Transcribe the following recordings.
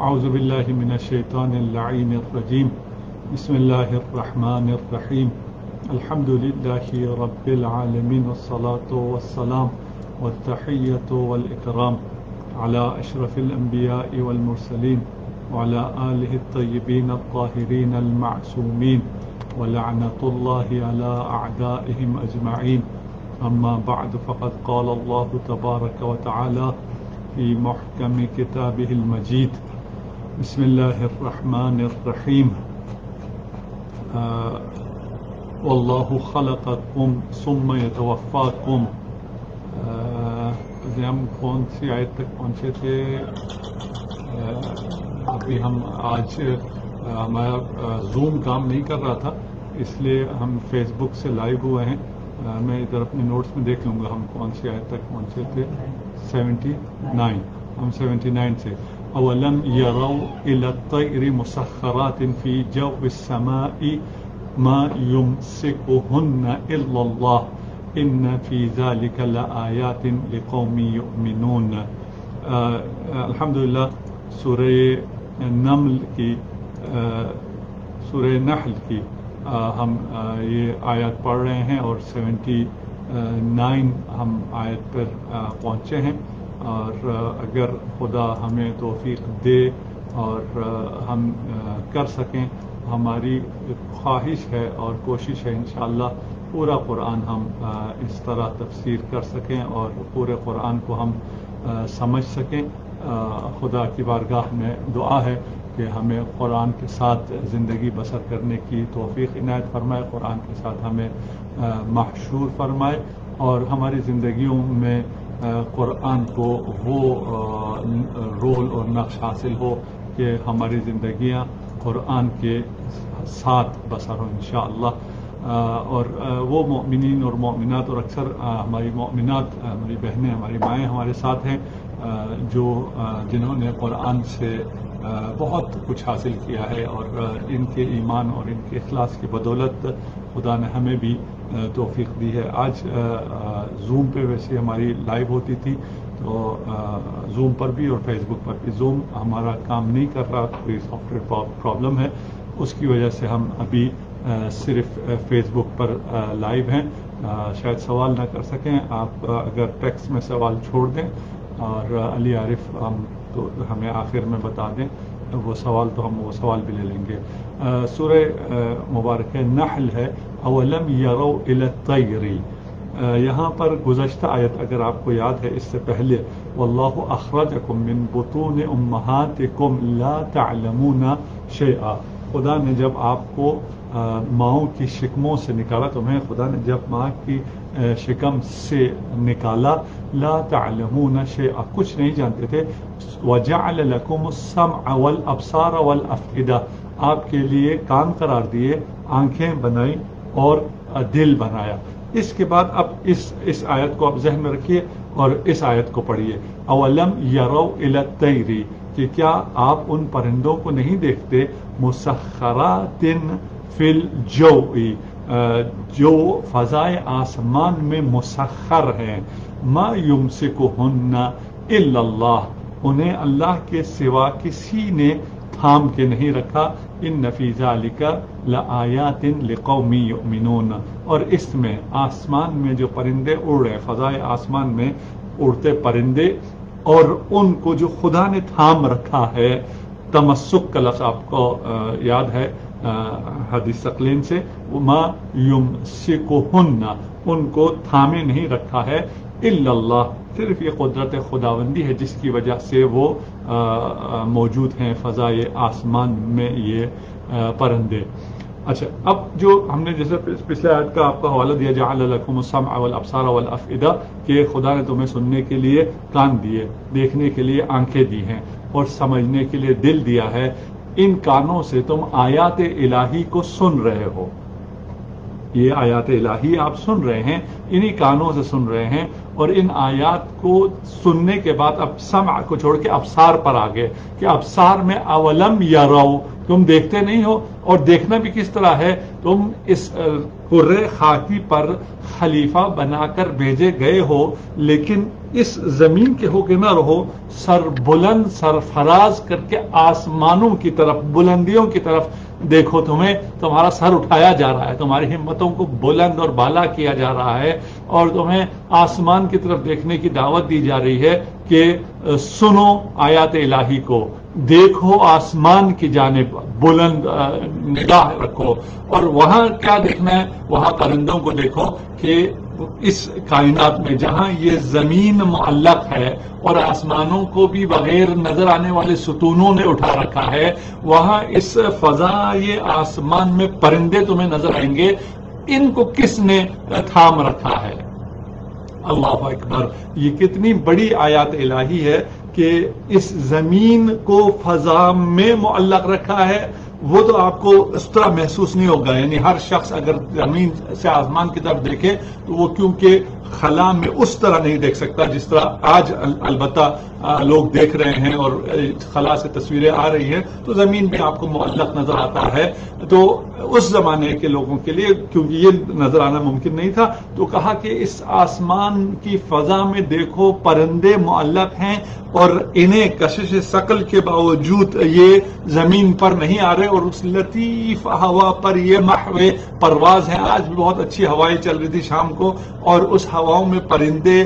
اعوذ باللہ من الشیطان اللعین الرجیم بسم اللہ الرحمن الرحیم الحمد للہ رب العالمین والصلاة والسلام والتحیۃ والاکرام علی اشرف الانبیاء والمرسلین وعلى آلہ الطیبین الطاہرین المعصومین ولعنۃ اللہ علی اعدائہم اجمعین اما بعد فقد قال اللہ تبارک وتعالی في محكم كتابه المجيد بسم الله الرحمن الرحيم والله خلقكم ثم يتوفاكم ہم کون سی آیت تک پہنچے تھے؟ ابھی ہم آج ہمارا زوم کام نہیں کر رہا تھا، اس لیے ہم فیس بک سے لائیو ہوئے ہیں. میں ادھر اپنے نوٹس میں دیکھ لوں گا ہم کون سی آیت تک پہنچے تھے. 79 ہم 79 سے اولم یروا الی الطیر مسخرات فی جو السماء ما یمسکہن الا اللہ ان فی ذلک لآیات لقوم یؤمنون. الحمدللہ سورہ نمل کی سورہ نحل کی ہم یہ آیات پڑھ رہے ہیں اور 79 ہم آیت پر پہنچے ہیں. اور اگر خدا ہمیں توفیق دے اور ہم کر سکیں، ہماری خواہش ہے اور کوشش ہے انشاءاللہ پورا قرآن ہم اس طرح تفسیر کر سکیں اور پورے قرآن کو ہم سمجھ سکیں. خدا کی بارگاہ میں دعا ہے کہ ہمیں قرآن کے ساتھ زندگی بسر کرنے کی توفیق عنایت فرمائے، قرآن کے ساتھ ہمیں محشور فرمائے اور ہماری زندگیوں میں قرآن کو وہ رول اور نقش حاصل ہو کہ ہماری زندگیاں قرآن کے ساتھ بسر ہوں انشاءاللہ. اور وہ مومنین اور مومنات اور اکثر ہماری مومنات، ہماری بہنیں، ہماری مائیں ہمارے ساتھ ہیں جو جنہوں نے قرآن سے بہت کچھ حاصل کیا ہے اور ان کے ایمان اور ان کے اخلاص کی بدولت خدا نے ہمیں بھی توفیق دی ہے. آج زوم پہ ویسے ہماری لائیو ہوتی تھی تو زوم پر بھی اور فیس بک پر بھی. زوم ہمارا کام نہیں کر رہا، کوئی سافٹ ویئر پرابلم ہے، اس کی وجہ سے ہم ابھی صرف فیس بک پر لائیو ہیں. شاید سوال نہ کر سکیں. آپ اگر ٹیکسٹ میں سوال چھوڑ دیں اور علی عارف ہم تو ہمیں آخر میں بتا دیں وہ سوال تو ہم وہ سوال بھی لے لیں گے. سورہ مبارکہ نحل ہے اولم یروا الی الطیر. یہاں پر گزشتہ آیت اگر آپ کو یاد ہے اس سے پہلے واللہ اخرجکم من بطون امہاتکم لا تعلمون شیئا، خدا نے جب آپ کو ماؤں کی شکموں سے نکالا، تمہیں خدا نے جب ماں کی شکم سے نکالا، لا تعلمون شیئا کچھ نہیں جانتے تھے، وجعل لکم السمع والابصار والافئدہ آپ کے لیے کان قرار دیے، آنکھیں بنائی اور دل بنایا. اس کے بعد اب اس آیت کو آپ ذہن میں رکھیے اور اس آیت کو پڑھیے. اولم یروا الی الطیر کہ کیا آپ ان پرندوں کو نہیں دیکھتے مسخرات فی الجو جو فضائے آسمان میں مسخر ہیں، ما یمسکہن الا اللہ انہیں اللہ کے سوا کسی نے تھام کے نہیں رکھا. ان فی ذالک لآیات لقوم یؤمنون اور اس میں آسمان میں جو پرندے اڑ رہے، فضائے آسمان میں اڑتے پرندے اور ان کو جو خدا نے تھام رکھا ہے، تمسک کا لفظ آپ کو یاد ہے حدیث ثقلین سے، ما یمسکہن ان کو تھامے نہیں رکھا ہے الا اللہ، صرف یہ قدرت خداوندی ہے جس کی وجہ سے وہ موجود ہیں فضائے آسمان میں یہ پرندے. اچھا، اب جو ہم نے جیسے پچھلے آیت کا آپ کا حوالہ دیا جعل لکم السمع والابصار والافئدہ کہ خدا نے تمہیں سننے کے لیے کان دیے، دیکھنے کے لیے آنکھیں دی ہیں اور سمجھنے کے لیے دل دیا ہے. ان کانوں سے تم آیات الہی کو سن رہے ہو. یہ آیات الہی آپ سن رہے ہیں، انہی کانوں سے سن رہے ہیں، اور ان آیات کو سننے کے بعد اب سمع کو چھوڑ کے ابصار پر آ گئے کہ ابصار میں اولم یرو، تم دیکھتے نہیں ہو، اور دیکھنا بھی کس طرح ہے، تم اس کرۂ خاکی پر خلیفہ بنا کر بھیجے گئے ہو، لیکن اس زمین کے ہو کے نہ رہو، سر بلند سرفراز کر کے آسمانوں کی طرف، بلندیوں کی طرف دیکھو، تمہارا سر اٹھایا جا رہا ہے، تمہاری ہمتوں کو بلند اور بالا کیا جا رہا ہے، اور تمہیں آسمان کی طرف دیکھنے کی دعوت دی جا رہی ہے کہ سنو آیات الہی کو، دیکھو آسمان کی جانب، بلند نگاہ رکھو، اور وہاں کیا دیکھنا ہے، وہاں پرندوں کو دیکھو کہ اس کائنات میں جہاں یہ زمین معلق ہے اور آسمانوں کو بھی بغیر نظر آنے والے ستونوں نے اٹھا رکھا ہے، وہاں اس فضائے آسمان میں پرندے تمہیں نظر آئیں گے، ان کو کس نے تھام رکھا ہے؟ اللہ اکبر! یہ کتنی بڑی آیات الہی ہے کہ اس زمین کو فضا میں معلق رکھا ہے. وہ تو آپ کو اس طرح محسوس نہیں ہوگا، یعنی ہر شخص اگر زمین سے آسمان کی طرف دیکھے تو وہ کیونکہ خلا میں اس طرح نہیں دیکھ سکتا جس طرح آج البتہ لوگ دیکھ رہے ہیں اور خلا سے تصویریں آ رہی ہیں تو زمین بھی آپ کو معلق نظر آتا ہے. تو اس زمانے کے لوگوں کے لیے کیونکہ یہ نظر آنا ممکن نہیں تھا تو کہا کہ اس آسمان کی فضا میں دیکھو پرندے معلق ہیں اور انہیں کشش ثقل کے باوجود یہ زمین پر نہیں آ رہے اور اس لطیف ہوا پر یہ محو پرواز ہے. آج بھی بہت اچھی ہوائیں چل رہی تھی شام کو اور اس ہواؤں میں پرندے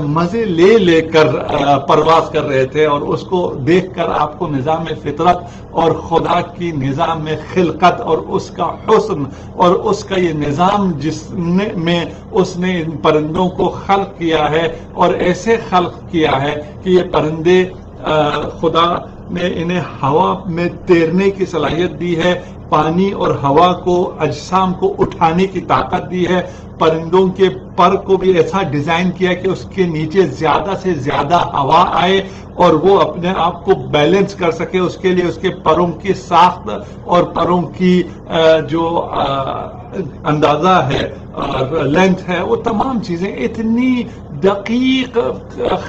مزے لے لے کر پرواز کر رہے تھے اور اس کو دیکھ کر آپ کو نظام فطرت اور خدا کی نظام خلقت اور اس کا حسن اور اس کا یہ نظام جس میں اس نے ان پرندوں کو خلق کیا ہے اور ایسے خلق کیا ہے کہ یہ پرندے خدا نے انہیں ہوا میں تیرنے کی صلاحیت دی ہے، پانی اور ہوا کو اجسام کو اٹھانے کی طاقت دی ہے. پرندوں کے پر کو بھی ایسا ڈیزائن کیا کہ اس کے نیچے زیادہ سے زیادہ ہوا آئے اور وہ اپنے آپ کو بیلنس کر سکے. اس کے لیے اس کے پروں کی ساخت اور پروں کی جو اندازہ ہے اور لینتھ ہے وہ تمام چیزیں اتنی دقیق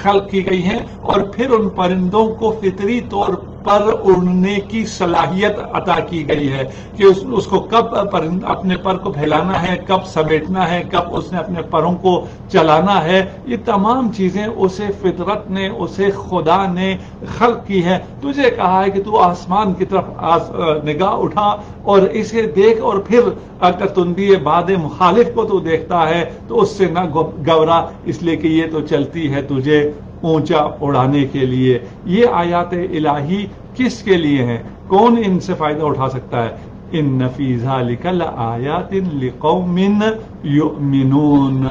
خلق کی گئی ہیں اور پھر ان پرندوں کو فطری طور پر اڑنے کی صلاحیت عطا کی گئی ہے کہ اس کو کب اپنے پر کو پھیلانا ہے، کب سمیٹنا ہے، کب اس نے اپنے پروں کو چلانا ہے. یہ تمام چیزیں اسے فطرت نے، اسے خدا نے خلق کی ہے. تجھے کہا ہے کہ تو آسمان کی طرف نگاہ اٹھا اور اسے دیکھ اور پھر اگر تندی باد مخالف کو تو دیکھتا ہے تو اس سے نہ گھبرا، اس لیے کہ یہ تو چلتی ہے تجھے اونچا اڑانے کے لیے. یہ آیات الہی کس کے لیے ہیں؟ کون ان سے فائدہ اٹھا سکتا ہے؟ ان فی ذلک لآیات لقوم یؤمنون.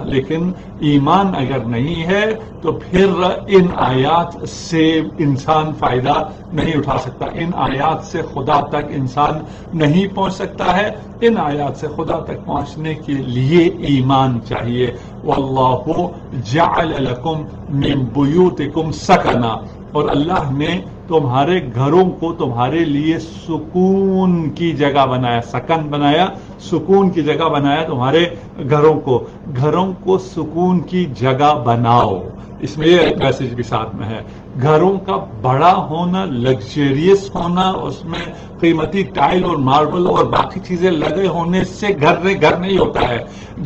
لیکن ایمان اگر نہیں ہے تو پھر ان آیات سے انسان فائدہ نہیں اٹھا سکتا، ان آیات سے خدا تک انسان نہیں پہنچ سکتا ہے. ان آیات سے خدا تک پہنچنے کے لیے ایمان چاہیے. واللہ جعل لکم من بیوتکم سکنا، اور اللہ نے تمہارے گھروں کو تمہارے لیے سکون کی جگہ بنایا، سکن بنایا، سکون کی جگہ بنایا. تمہارے گھروں کو سکون کی جگہ بناؤ. اس میں یہ میسج بھی ساتھ میں ہے. گھروں کا بڑا ہونا، لگژریس ہونا، اس میں قیمتی ٹائل اور ماربل اور باقی چیزیں لگے ہونے سے گھر نہیں ہوتا ہے.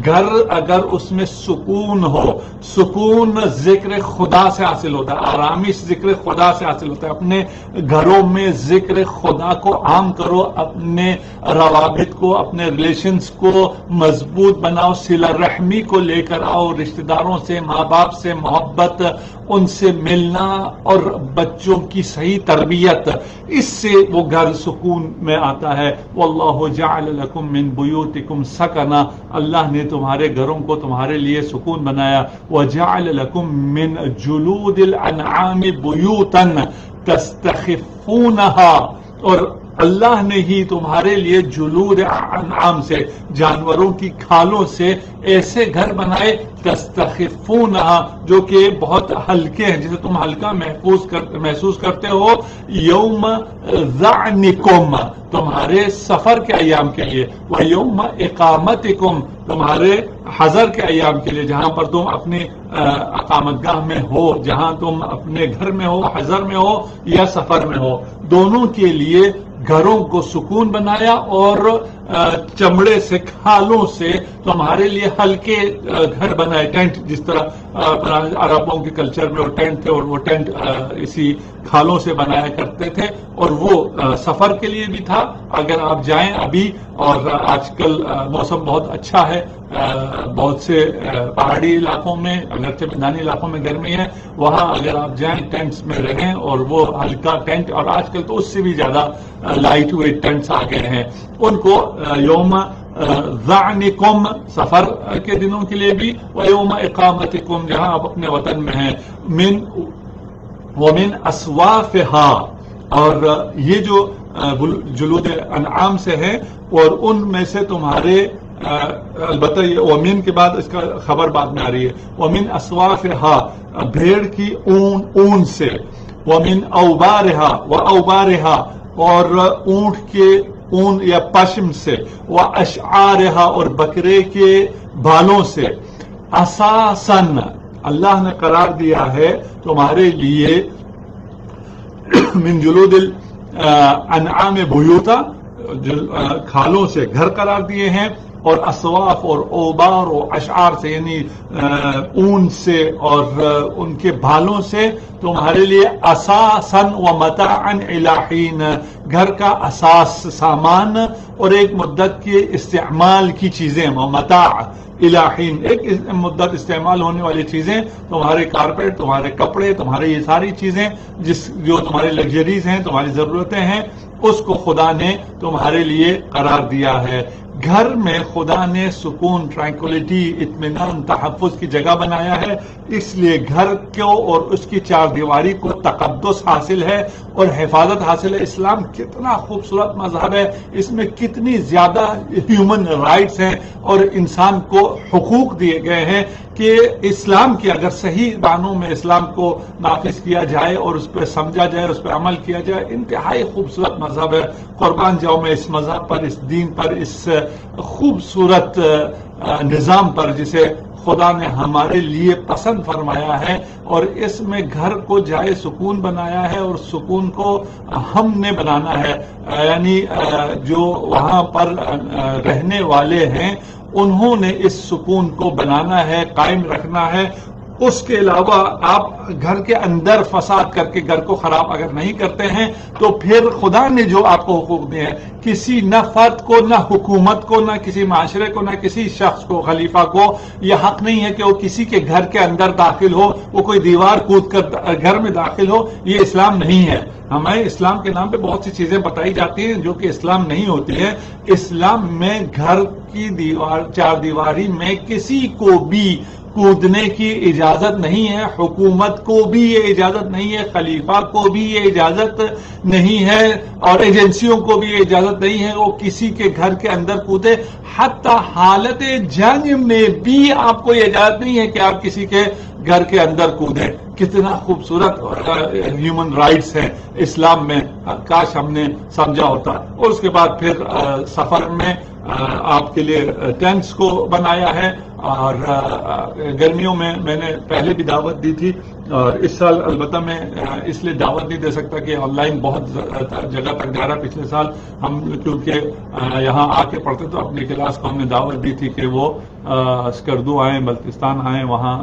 گھر اگر اس میں سکون ہو، سکون ذکر خدا سے حاصل ہوتا ہے، آرامش ذکر خدا سے حاصل ہوتا ہے. اپنے گھروں میں ذکر خدا کو عام کرو، اپنے روابط کو، اپنے ریلیشنز کو مضبوط بناؤ، صلہ رحمی کو لے کر آؤ، رشتہ داروں سے، ماں باپ سے محبت، ان سے ملنا اور بچوں کی صحیح تربیت، اس سے وہ گھر سکون میں آتا ہے. واللہ جعل لکم من بیوتکم سکنا، اللہ نے تمہارے گھروں کو تمہارے لیے سکون بنایا. وجعل لکم من جلود الانعام بیوتا تستخفونها، اور اللہ نے ہی تمہارے لیے جلود انعام سے، جانوروں کی کھالوں سے ایسے گھر بنائے تستخفونہا، جو کہ بہت ہلکے ہیں، جسے تم ہلکا محسوس کرتے ہو، یوم ظعنکم، تمہارے سفر کے ایام کے لیے، ویوم اقامتکم، تمہارے حضر کے ایام کے لیے، جہاں پر تم اپنی اقامت گاہ میں ہو، جہاں تم اپنے گھر میں ہو، حضر میں ہو یا سفر میں ہو، دونوں کے لیے گھروں کو سکون بنایا اور چمڑے سے، کھالوں سے تمہارے لیے ہلکے گھر بنائے، ٹینٹ، جس طرح عربوں کے کلچر میں وہ ٹینٹ تھے، اور وہ ٹینٹ اسی کھالوں سے بنایا کرتے تھے، اور وہ سفر کے لیے بھی تھا۔ اگر آپ جائیں ابھی، اور آج کل موسم بہت اچھا ہے، بہت سے پہاڑی علاقوں میں، اگرچہ میدانی علاقوں میں گرمی ہے، وہاں اگر آپ جائیں ٹینٹس میں رہیں، اور وہ ہلکا ٹینٹ، اور آج کل تو اس سے بھی زیادہ لائٹ ویٹ ٹینٹس آ گئے ہیں، ان کو یوم ظعنکم، سفر کے دنوں کے لیے بھی، ویوم اقامتکم، جہاں آپ اپنے وطن میں ہیں، ومن اصوافہا، اور یہ جو جلود انعام سے ہے، اور ان میں سے تمہارے، البتہ یہ ومن کے بعد اس کا خبر بعد میں آ رہی ہے، ومن اصوافہا، بھیڑ کی اون سے، ومن اوبارہا، واوبارہا، اور اونٹ کے اون یا پشم سے، واشعارہا، اور بکرے کے بالوں سے، اساساً، اللہ نے قرار دیا ہے تمہارے لیے، من جلود الانعام بیوتا، کھالوں سے گھر قرار دیے ہیں، اور اسواف اور اوبار اور اشعار سے، یعنی اون سے اور ان کے بالوں سے تمہارے لیے اساساً و متاعا الی حین، گھر کا اساس، سامان، اور ایک مدت کے استعمال کی چیزیں، متاع الی حین، ایک مدت استعمال ہونے والی چیزیں، تمہارے کارپیٹ، تمہارے کپڑے، تمہارے یہ ساری چیزیں جو تمہاری لگژریز ہیں، تمہاری ضرورتیں ہیں، اس کو خدا نے تمہارے لیے قرار دیا ہے۔ گھر میں خدا نے سکون، ٹرانکولیٹی، اطمینان، تحفظ کی جگہ بنایا ہے، اس لیے گھر کو اور اس کی چار دیواری کو تقدس حاصل ہے اور حفاظت حاصل ہے۔ اسلام کتنا خوبصورت مذہب ہے، اس میں کتنی زیادہ ہیومن رائٹس ہیں اور انسان کو حقوق دیے گئے ہیں کہ اسلام کی اگر صحیح معنوں میں اسلام کو نافذ کیا جائے اور اس پہ سمجھا جائے اور اس پہ عمل کیا جائے، انتہائی خوبصورت مذہب ہے۔ قربان جاؤں میں اس مذہب پر، اس دین پر، اس خوبصورت نظام پر جسے خدا نے ہمارے لیے پسند فرمایا ہے، اور اس میں گھر کو جائے سکون بنایا ہے، اور سکون کو ہم نے بنانا ہے، یعنی جو وہاں پر رہنے والے ہیں انہوں نے اس سکون کو بنانا ہے، قائم رکھنا ہے۔ اس کے علاوہ آپ گھر کے اندر فساد کر کے گھر کو خراب اگر نہیں کرتے ہیں تو پھر خدا نے جو آپ کو حقوق دیے ہیں، کسی نہ فرد کو، نہ حکومت کو، نہ کسی معاشرے کو، نہ کسی شخص کو، خلیفہ کو یہ حق نہیں ہے کہ وہ کسی کے گھر کے اندر داخل ہو، وہ کوئی دیوار کود کر گھر میں داخل ہو۔ یہ اسلام نہیں ہے۔ ہمیں اسلام کے نام پہ بہت سی چیزیں بتائی جاتی ہیں جو کہ اسلام نہیں ہوتی ہے۔ اسلام میں گھر کی چار دیواری میں کسی کو بھی کودنے کی اجازت نہیں ہے، حکومت کو بھی یہ اجازت نہیں ہے، خلیفہ کو بھی یہ اجازت نہیں ہے، اور ایجنسیوں کو بھی یہ اجازت نہیں ہے وہ کسی کے گھر کے اندر کودے۔ حتی حالت جنگ میں بھی آپ کو یہ اجازت نہیں ہے کہ آپ کسی کے گھر کے اندر کودیں۔ کتنا خوبصورت ہیومن رائٹس ہیں اسلام میں، کاش ہم نے سمجھا ہوتا۔ اور اس کے بعد پھر سفر میں آپ کے لیے ٹینٹس کو بنایا ہے، اور گرمیوں میں میں نے پہلے بھی دعوت دی تھی، اور اس سال البتہ میں اس لیے دعوت نہیں دے سکتا کہ آن لائن بہت جگہ تک جا رہا۔ پچھلے سال ہم کیونکہ یہاں آ کے پڑھتے تو اپنی کلاس کو ہم نے دعوت دی تھی کہ وہ اسکردو آئیں، بلتستان آئیں، وہاں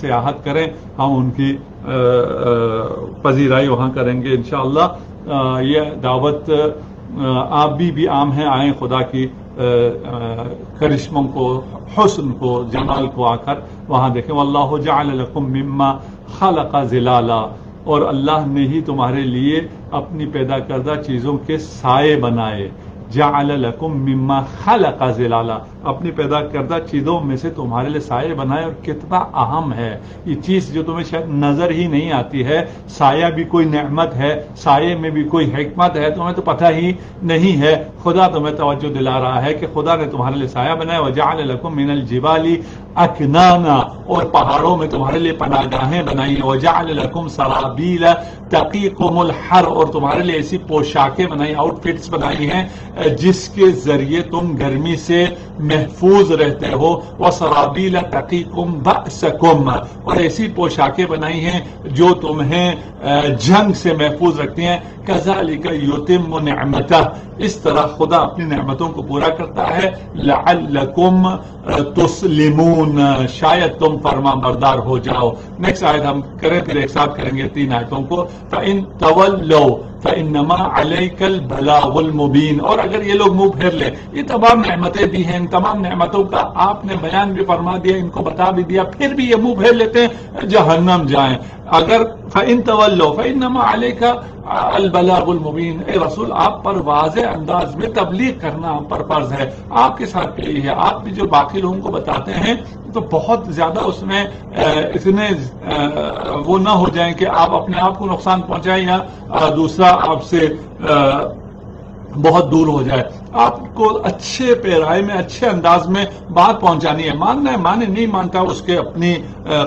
سیاحت کریں، ہم ان کی پذیرائی وہاں کریں گے انشاءاللہ۔ یہ دعوت آپ بھی عام ہیں، آئیں، خدا کی کرشموں کو، حسن کو، جمال کو آ کر وہاں دیکھیں۔ واللہ جعل لکم مما خلق ظلالا، اور اللہ نے ہی تمہارے لیے اپنی پیدا کردہ چیزوں کے سائے بنائے۔ جعل لکم مما خلق ظلالا، اپنی پیدا کردہ چیزوں میں سے تمہارے لیے سائے بنائے. اور کتنا اہم ہے یہ چیز جو تمہیں شاید نظر ہی نہیں آتی ہے. سایہ بھی کوئی نعمت ہے، سائے میں بھی کوئی حکمت ہے، تمہیں تو پتہ ہی نہیں ہے. خدا تمہیں توجہ دلا رہا ہے کہ خدا نے تمہارے لیے سایہ بنایا. وجعل لکم من الجبال اکنانا، اور پہاڑوں میں تمہارے لیے پناہ گاہیں بنائی. وجعل لکم سرابیل تقیکم الحر، اور تمہارے لیے ایسی پوشاکیں بنائی، آؤٹ فٹس بنائی ہیں جس کے ذریعے تم گرمی سے محفوظ رہتے ہو. وسرابیل تقیکم بأسکم، اور ایسی پوشاکیں بنائی ہیں جو تمہیں جنگ سے محفوظ رکھتی ہیں. کذالک یتم نعمتہ، اس طرح خدا اپنی نعمتوں کو پورا کرتا ہے. لعلکم تسلمون، شاید تم فرما بردار ہو جاؤ. نیکسٹ آیت ہم کریں پھر ایک ساتھ کریں گے 3 آیتوں کو. فإن تولوا فإنما عليك البلاغ المبين، اور اگر یہ لوگ منہ پھیر لیں، یہ تمام نعمتیں بھی ہیں، ان تمام نعمتوں کا آپ نے بیان بھی فرما دیا، ان کو بتا بھی دیا، پھر بھی یہ منہ پھیر لیتے ہیں جہنم جائیں. اگر فإن تولوا فإنما عليك البلاغ المبين، اے رسول آپ پر واضح انداز میں تبلیغ کرنا آپ پر فرض ہے، آپ کے ساتھ یہی ہے. آپ بھی جو باقی لوگوں کو بتاتے ہیں تو بہت زیادہ اس میں اتنے وہ نہ ہو جائیں کہ آپ اپنے آپ کو نقصان پہنچائیں یا دوسرا آپ سے بہت دور ہو جائے. آپ کو اچھے پیرائے میں اچھے انداز میں بات پہنچانی ہے. ماننا ہے مانے، نہیں مانتا اس کے اپنی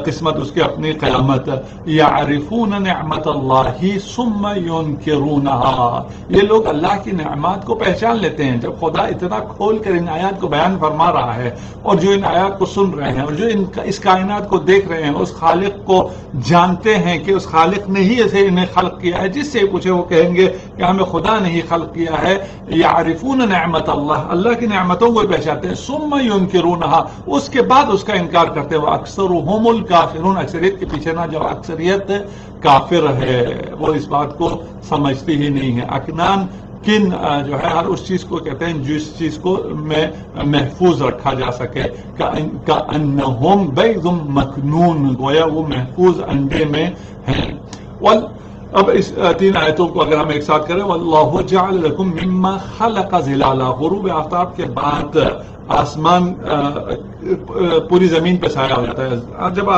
قسمت، اس کے اپنی قیامت. یعرفون نعمت اللہ ثم ینکرونہا، یہ لوگ اللہ کی نعمات کو پہچان لیتے ہیں. جب خدا اتنا کھول کر ان آیات کو بیان فرما رہا ہے، اور جو ان آیات کو سن رہے ہیں، اور جو اس کائنات کو دیکھ رہے ہیں، اس خالق کو جانتے ہیں کہ اس خالق نے ہی اسے انہیں خلق کیا ہے. جس سے پوچھے وہ کہیں گے کہ ہمیں خدا نے ہی خلق کیا ہے. یعرفون نعمت اللہ کی نعمتوں کو پہچانتے ہیں. ثم ینکرونہا، اس کے بعد اس کا انکار کرتے ہیں. اکثرهم الکافرون، اکثریت کے پیچھے نہ جاؤ، اکثریت کافر ہے، وہ اس بات کو سمجھتی ہی نہیں ہے. اکنان کن جو ہے ہر اس چیز کو کہتے ہیں جس چیز کو میں محفوظ رکھا جا سکے. کأنہم بیض مکنون، گویا وہ محفوظ انڈے میں ہیں. اب اس 3 آیتوں کو اگر ہم ایک ساتھ کریں، واللہ جعل لکم مما خلق ظلالا، غروب آفتاب کے بعد آسمان پوری زمین پہ سایہ ہو جاتا ہے. جب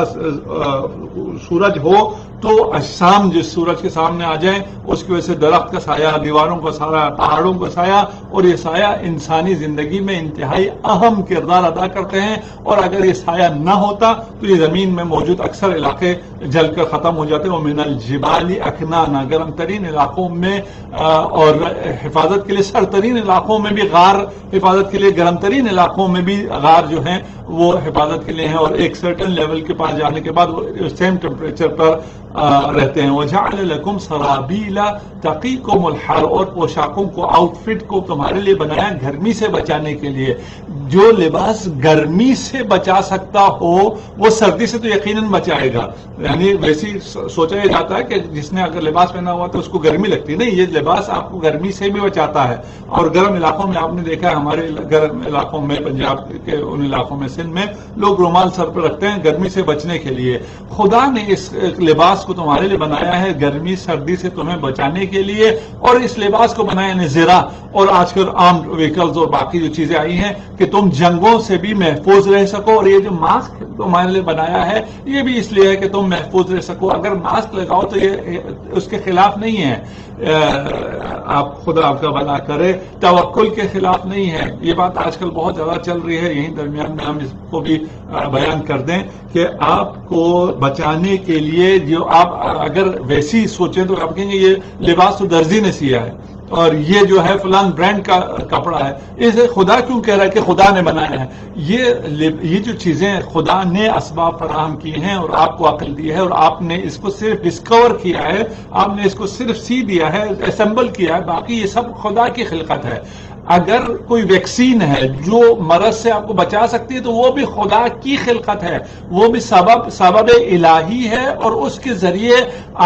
سورج ہو تو اجسام جس سورج کے سامنے آ جائیں اس کی وجہ سے درخت کا سایہ، دیواروں کا سایہ، پہاڑوں کا سایہ، اور یہ سایہ انسانی زندگی میں انتہائی اہم کردار ادا کرتے ہیں. اور اگر یہ سایہ نہ ہوتا تو یہ زمین میں موجود اکثر علاقے جل کر ختم ہو جاتے ہیں. ومن الجبال اکنانا، گرم ترین علاقوں میں اور حفاظت کے لیے سرترین علاقوں میں بھی غار حفاظت کے لیے، گرم ترین علاقوں میں بھی غار جو ہیں وہ حفاظت کے لیے ہیں، اور ایک سرٹن لیول کے پاس جانے کے بعد وہ سیم ٹیمپریچر پر رہتے ہیں. وجعل لکم سرابیل تقیکم الحر، اور پوشاکوں کو، آؤٹ فٹ کو تمہارے لیے بنایا گرمی سے بچانے کے لیے. جو لباس گرمی سے بچا سکتا ہو وہ سردی سے تو یقیناً بچائے گا. یعنی ویسے سوچا یہ جاتا ہے کہ جس نے اگر لباس پہنا ہوا تو اس کو گرمی لگتی، نہیں، یہ لباس آپ کو گرمی سے بھی بچاتا ہے. اور گرم علاقوں میں آپ نے دیکھا ہے، ہمارے گرم علاقوں میں، پنجاب کے ان علاقوں میں، سندھ میں، لوگ رومال سر پہ رکھتے ہیں گرمی سے بچنے کے لیے. خدا نے اس لباس کو تمہارے لیے بنایا ہے گرمی سردی سے تمہیں بچانے کے لیے، اور اس لباس کو بنایا نے زرا، اور آج کل آرمڈ وہیکلز اور باقی جو چیزیں آئی ہیں کہ تم جنگوں سے بھی محفوظ رہ سکو. اور یہ جو ماسک تمہارے لیے بنایا ہے یہ بھی اس لیے ہے کہ تم محفوظ رہ سکو. اگر ماسک لگاؤ تو یہ اس کے خلاف نہیں ہے، آپ خدا آپ کا بھلا کرے، توکل کے خلاف نہیں ہے. یہ بات آج کل بہت زیادہ چل رہی ہے. یہیں درمیان میں ہم اس کو بھی بیان کر دیں کہ آپ کو بچانے کے لیے جو آپ اگر ویسی سوچیں تو آپ کہیں گے یہ لباس تو درزی نے سیا ہے، اور یہ جو ہے فلان برانڈ کا کپڑا ہے، اسے خدا کیوں کہہ رہا ہے کہ خدا نے بنایا ہے؟ یہ جو چیزیں خدا نے اسباب فراہم کی ہیں اور آپ کو عقل دی ہے، اور آپ نے اس کو صرف ڈسکور کیا ہے، آپ نے اس کو صرف سی دیا ہے، اسمبل کیا ہے، باقی یہ سب خدا کی خلقت ہے. اگر کوئی ویکسین ہے جو مرض سے آپ کو بچا سکتی ہے تو وہ بھی خدا کی خلقت ہے، وہ بھی سبب الہی ہے، اور اس کے ذریعے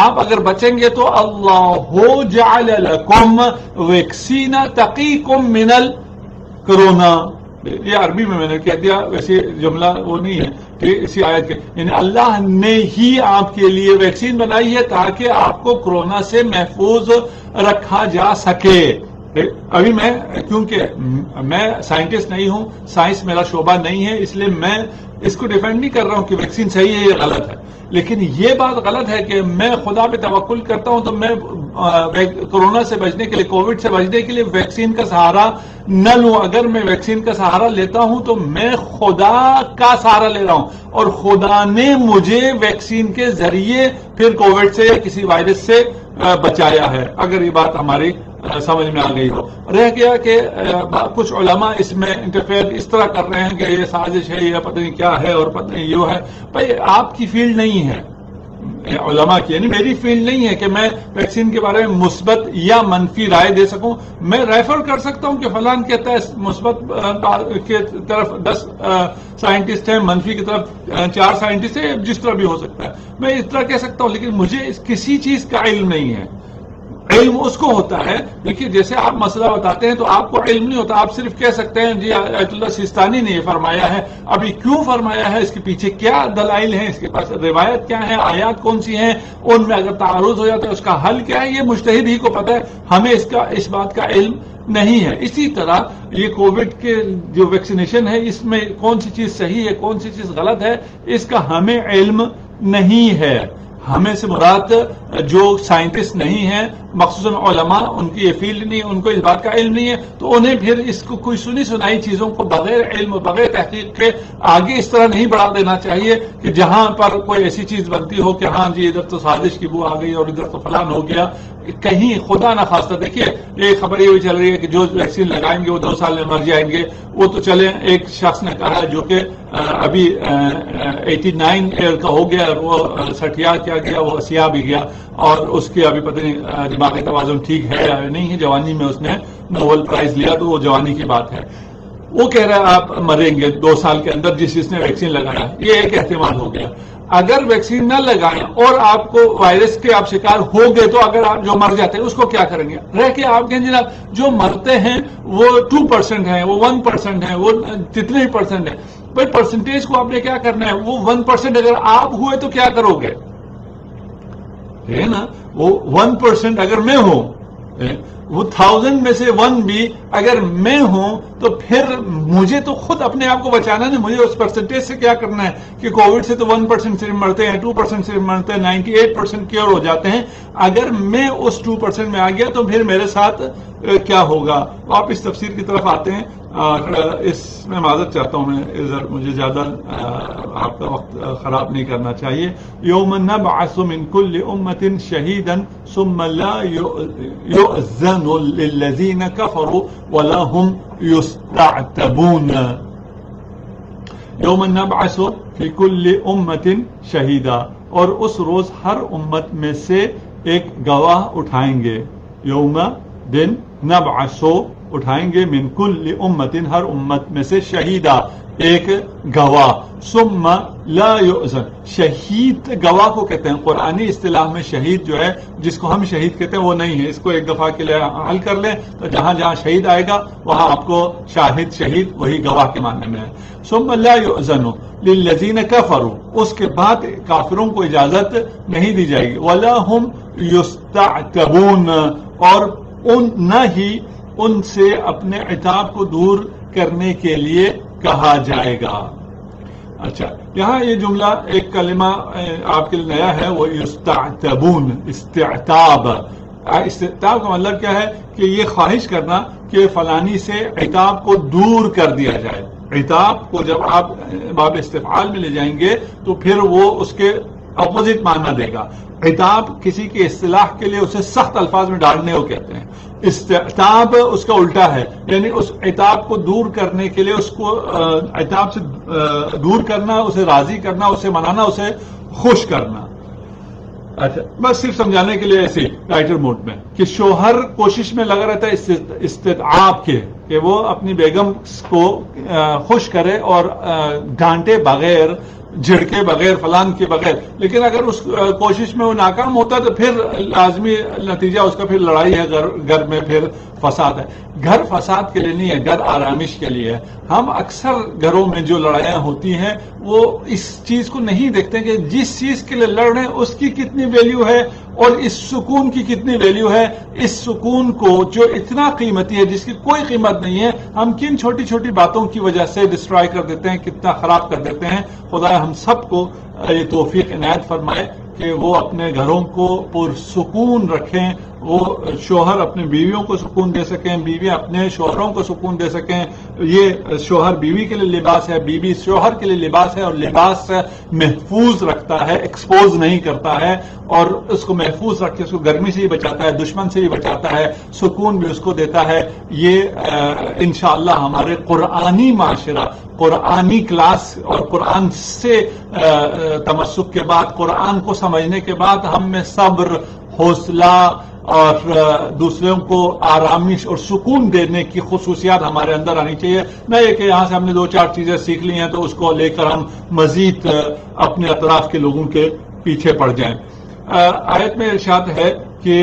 آپ اگر بچیں گے تو اللہ جعل لکم ویکسین تقیکم من الکرونا. یہ عربی میں نے کہہ دیا، ویسے جملہ وہ نہیں ہے اسی آیت کے، یعنی اللہ نے ہی آپ کے لیے ویکسین بنائی ہے تاکہ آپ کو کرونا سے محفوظ رکھا جا سکے. ابھی میں کیونکہ میں سائنٹسٹ نہیں ہوں، سائنس میرا شعبہ نہیں ہے، اس لیے میں اس کو ڈیفینڈ نہیں کر رہا ہوں کہ ویکسین صحیح ہے یا غلط ہے، لیکن یہ بات غلط ہے کہ میں خدا پہ توکل کرتا ہوں تو میں کورونا سے بچنے کے لیے، کووڈ سے بچنے کے لیے ویکسین کا سہارا نہ لوں۔ اگر میں ویکسین کا سہارا لیتا ہوں تو میں خدا کا سہارا لے رہا ہوں، اور خدا نے مجھے ویکسین کے ذریعے پھر کووڈ سے یا کسی وائرس سے بچایا ہے، اگر یہ بات ہماری سمجھ میں آ گئی ہو۔ رہ گیا کہ کچھ علماء اس میں انٹرفیئر اس طرح کر رہے ہیں کہ یہ سازش ہے، یہ پتہ نہیں کیا ہے اور پتہ نہیں یہ ہے۔ بھائی آپ کی فیلڈ نہیں ہے علماء کی، یعنی میری فیلڈ نہیں ہے کہ میں ویکسین کے بارے میں مثبت یا منفی رائے دے سکوں۔ میں ریفر کر سکتا ہوں کہ فلان کہتا ہے مثبت کی طرف 10 سائنٹسٹ ہیں، منفی کی طرف 4 سائنٹسٹ ہیں، جس طرح بھی ہو سکتا ہے، میں اس طرح کہہ سکتا ہوں، لیکن مجھے کسی چیز کا علم نہیں ہے۔ علم اس کو ہوتا ہے، دیکھیے جیسے آپ مسئلہ بتاتے ہیں تو آپ کو علم نہیں ہوتا، آپ صرف کہہ سکتے ہیں جی آیت اللہ سیستانی نے یہ فرمایا ہے، ابھی کیوں فرمایا ہے، اس کے پیچھے کیا دلائل ہیں، اس کے پاس روایت کیا ہے، آیات کون سی ہیں، ان میں اگر تعارض ہو جاتا ہے اس کا حل کیا ہے، یہ مجتہد ہی کو پتہ ہے، ہمیں اس بات کا علم نہیں ہے۔ اسی طرح یہ کووڈ کے جو ویکسینیشن ہے، اس میں کون سی چیز صحیح ہے، کون سی چیز غلط ہے، اس کا ہمیں علم نہیں ہے۔ ہمیں سے مراد جو سائنٹسٹ نہیں ہیں، مخصوصاً علماء، ان کی یہ فیلڈ نہیں، ان کو اس بات کا علم نہیں ہے، تو انہیں پھر اس کو کوئی سنی سنائی چیزوں کو بغیر علم بغیر تحقیق کے آگے اس طرح نہیں بڑھا دینا چاہیے کہ جہاں پر کوئی ایسی چیز بنتی ہو کہ ہاں جی ادھر تو سازش کی بو آ گئی اور ادھر تو فلان ہو گیا، کہیں خدا نہ خواستہ۔ دیکھیے یہ خبر یہ بھی چل رہی ہے کہ جو ویکسین لگائیں گے وہ 2 سال میں مر جائیں گے، وہ تو چلے، ایک شخص نے کہا جو کہ ابھی 89 ایئر کا ہو گیا، وہ 60 کیا گیا، وہ 80 بھی گیا، اور اس کے ابھی پتہ نہیں دماغی توازن ٹھیک ہے یا نہیں ہے، جوانی میں اس نے نوبل پرائز لیا، تو وہ جوانی کی بات ہے۔ وہ کہہ رہا ہے آپ مریں گے 2 سال کے اندر جس نے ویکسین لگایا، یہ ایک احتمال ہو گیا۔ اگر ویکسین نہ لگائیں اور آپ کو وائرس کے آپ شکار ہو گئے تو اگر آپ جو مر جاتے ہیں اس کو کیا کریں گے؟ رہ کے آپ کہیں جناب جو مرتے ہیں وہ 2% ہیں، وہ 1% ہیں، وہ جتنے ہی % ہیں، بھائی پرسنٹیج کو آپ نے کیا کرنا ہے؟ وہ 1% اگر آپ ہوئے تو کیا کرو گے؟ ہے نا، وہ 1% اگر میں ہوں، وہ 1000 میں سے 1 بھی اگر میں ہوں تو پھر مجھے تو خود اپنے آپ کو بچانا ہے، مجھے اس پرسنٹیج سے کیا کرنا ہے کہ کووڈ سے تو 1% صرف مرتے ہیں، 2% صرف مرتے ہیں، 98% کیور ہو جاتے ہیں۔ اگر میں اس 2% میں آ گیا تو پھر میرے ساتھ کیا ہوگا؟ آپ اس تفسیر کی طرف آتے ہیں۔ اس میں معذرت چاہتا ہوں، میں مجھے زیادہ آپ کا وقت خراب نہیں کرنا چاہیے۔ یوم نبعث من کل امت شہیدا ثم لا یؤذن للذین کفروا ولا هم یستعتبون۔ یوم نبعث فی کل امت شہیدا، اور اس روز ہر امت میں سے ایک گواہ اٹھائیں گے۔ یوم دن نبعث اٹھائیں گے، من کل امت ہر امت میں سے، شہیدہ ایک گواہ، ثم لا یؤذن، شہید گواہ کو کہتے ہیں قرآنی اصطلاح میں، شہید جو ہے جس کو ہم شہید کہتے ہیں وہ نہیں ہے، اس کو ایک دفعہ کے لیے حل کر لیں تو جہاں جہاں شہید آئے گا وہاں آپ کو شاہد شہید وہی گواہ کے معنی میں ہے۔ ثم لا یؤذن للذین کفروا، اس کے بعد کافروں کو اجازت نہیں دی جائے گی، ولا هم یستعتبون، اور نہ ہی ان سے اپنے عتاب کو دور کرنے کے لیے کہا جائے گا۔ اچھا، یہاں یہ جملہ ایک کلمہ آپ کے لیے نیا ہے، وہ یستعتبون، استعتاب۔ استعتاب کا مطلب کیا ہے کہ یہ خواہش کرنا کہ فلانی سے عتاب کو دور کر دیا جائے۔ عتاب کو جب آپ باب استفعال میں لے جائیں گے تو پھر وہ اس کے اپوزٹ معنی دے گا۔ عتاب کسی کی اصطلاح کے لیے اسے سخت الفاظ میں ڈالنے کو کہتے ہیں، استعتاب اس کا الٹا ہے، یعنی اس عتاب کو دور کرنے کے لیے، اس کو عتاب سے دور کرنا، اسے راضی کرنا، اسے منانا، اسے خوش کرنا۔ اچھا، بس صرف سمجھانے کے لیے ایسے رائٹر موڈ میں کہ شوہر کوشش میں لگا رہتا ہے استعتاب کے کہ وہ اپنی بیگم کو خوش کرے اور ڈانٹے بغیر، جھڑکے بغیر، فلان کے بغیر، لیکن اگر اس کوشش میں وہ ناکام ہوتا تو پھر لازمی نتیجہ اس کا پھر لڑائی ہے، گھر میں پھر فساد ہے۔ گھر فساد کے لیے نہیں ہے، گھر آرامش کے لیے ہے۔ ہم اکثر گھروں میں جو لڑائیاں ہوتی ہیں وہ اس چیز کو نہیں دیکھتے کہ جس چیز کے لیے لڑ رہے ہیں اس کی کتنی ویلیو ہے اور اس سکون کی کتنی ویلیو ہے. اس سکون کو جو اتنا قیمتی ہے، جس کی کوئی قیمت نہیں ہے، ہم کن چھوٹی چھوٹی باتوں کی وجہ سے ڈسٹرائے کر دیتے ہیں، کتنا خراب کر دیتے ہیں. خدا ہم سب کو یہ توفیق عنایت فرمائے کہ وہ اپنے گھروں کو پرسکون رکھیں، وہ شوہر اپنے بیویوں کو سکون دے سکیں، بیویاں اپنے شوہروں کو سکون دے سکیں. یہ شوہر بیوی کے لیے لباس ہے، بیوی شوہر کے لیے لباس ہے، اور لباس محفوظ رکھتا ہے، ایکسپوز نہیں کرتا ہے، اور اس کو محفوظ رکھ کے اس کو گرمی سے بھی بچاتا ہے، دشمن سے بھی بچاتا ہے، سکون بھی اس کو دیتا ہے. یہ انشاءاللہ ہمارے قرآنی معاشرہ، قرآنی کلاس اور قرآن سے تمسک کے بعد، قرآن کو سمجھنے کے بعد ہم میں صبر، حوصلہ اور دوسروں کو آرامش اور سکون دینے کی خصوصیات ہمارے اندر آنی چاہیے. نہ یہ کہ یہاں سے ہم نے 2-4 چیزیں سیکھ لی ہیں تو اس کو لے کر ہم مزید اپنے اطراف کے لوگوں کے پیچھے پڑ جائیں. آیت میں ارشاد ہے کہ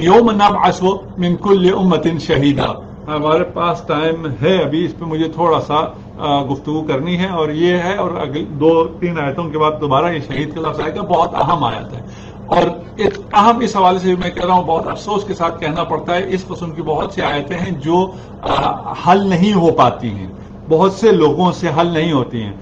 یوم نبعث من کل امت شہیدا. ہمارے پاس ٹائم ہے ابھی، اس پہ مجھے تھوڑا سا گفتگو کرنی ہے، اور یہ ہے، اور اگلی 2-3 آیتوں کے بعد دوبارہ یہ شہید کا لفظ آئے گا. بہت اہم آیت ہے، اور ایک اہم اس حوالے سے میں کہہ رہا ہوں، بہت افسوس کے ساتھ کہنا پڑتا ہے، اس قسم کی بہت سی آیتیں ہیں جو حل نہیں ہو پاتی ہیں، بہت سے لوگوں سے حل نہیں ہوتی ہیں.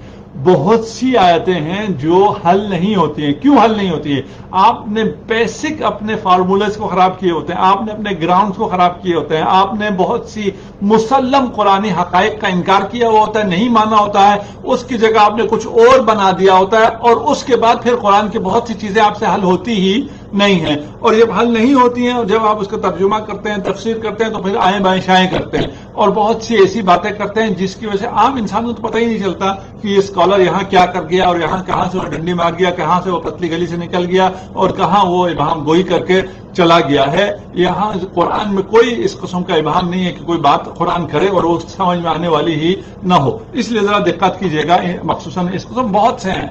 بہت سی آیتیں ہیں جو حل نہیں ہوتی ہیں. کیوں حل نہیں ہوتی ہے؟ آپ نے بیسک اپنے فارمولاز کو خراب کیے ہوتے ہیں، آپ نے اپنے گراؤنڈز کو خراب کیے ہوتے ہیں، آپ نے بہت سی مسلم قرآنی حقائق کا انکار کیا ہوا ہوتا ہے، نہیں مانا ہوتا ہے، اس کی جگہ آپ نے کچھ اور بنا دیا ہوتا ہے، اور اس کے بعد پھر قرآن کی بہت سی چیزیں آپ سے حل ہوتی ہی نہیں ہیں. اور جب حل نہیں ہوتی ہیں، اور جب آپ اس کا ترجمہ کرتے ہیں، تفسیر کرتے ہیں، تو پھر آئیں بائیں شائیں کرتے ہیں، اور بہت سی ایسی باتیں کرتے ہیں جس کی وجہ سے عام انسانوں کو پتہ ہی نہیں چلتا کہ یہ اسکالر یہاں کیا کر گیا، اور یہاں کہاں سے وہ ڈنڈی مار گیا، کہاں سے وہ پتلی گلی سے نکل گیا، اور کہاں وہ ابہام گوئی کر کے چلا گیا ہے. یہاں قرآن میں کوئی اس قسم کا ابہام نہیں ہے کہ کوئی بات قرآن کرے اور وہ سمجھ میں آنے والی ہی نہ ہو. اس لیے ذرا دقت کیجیے گا، مخصوصاً اس قسم بہت سے ہیں،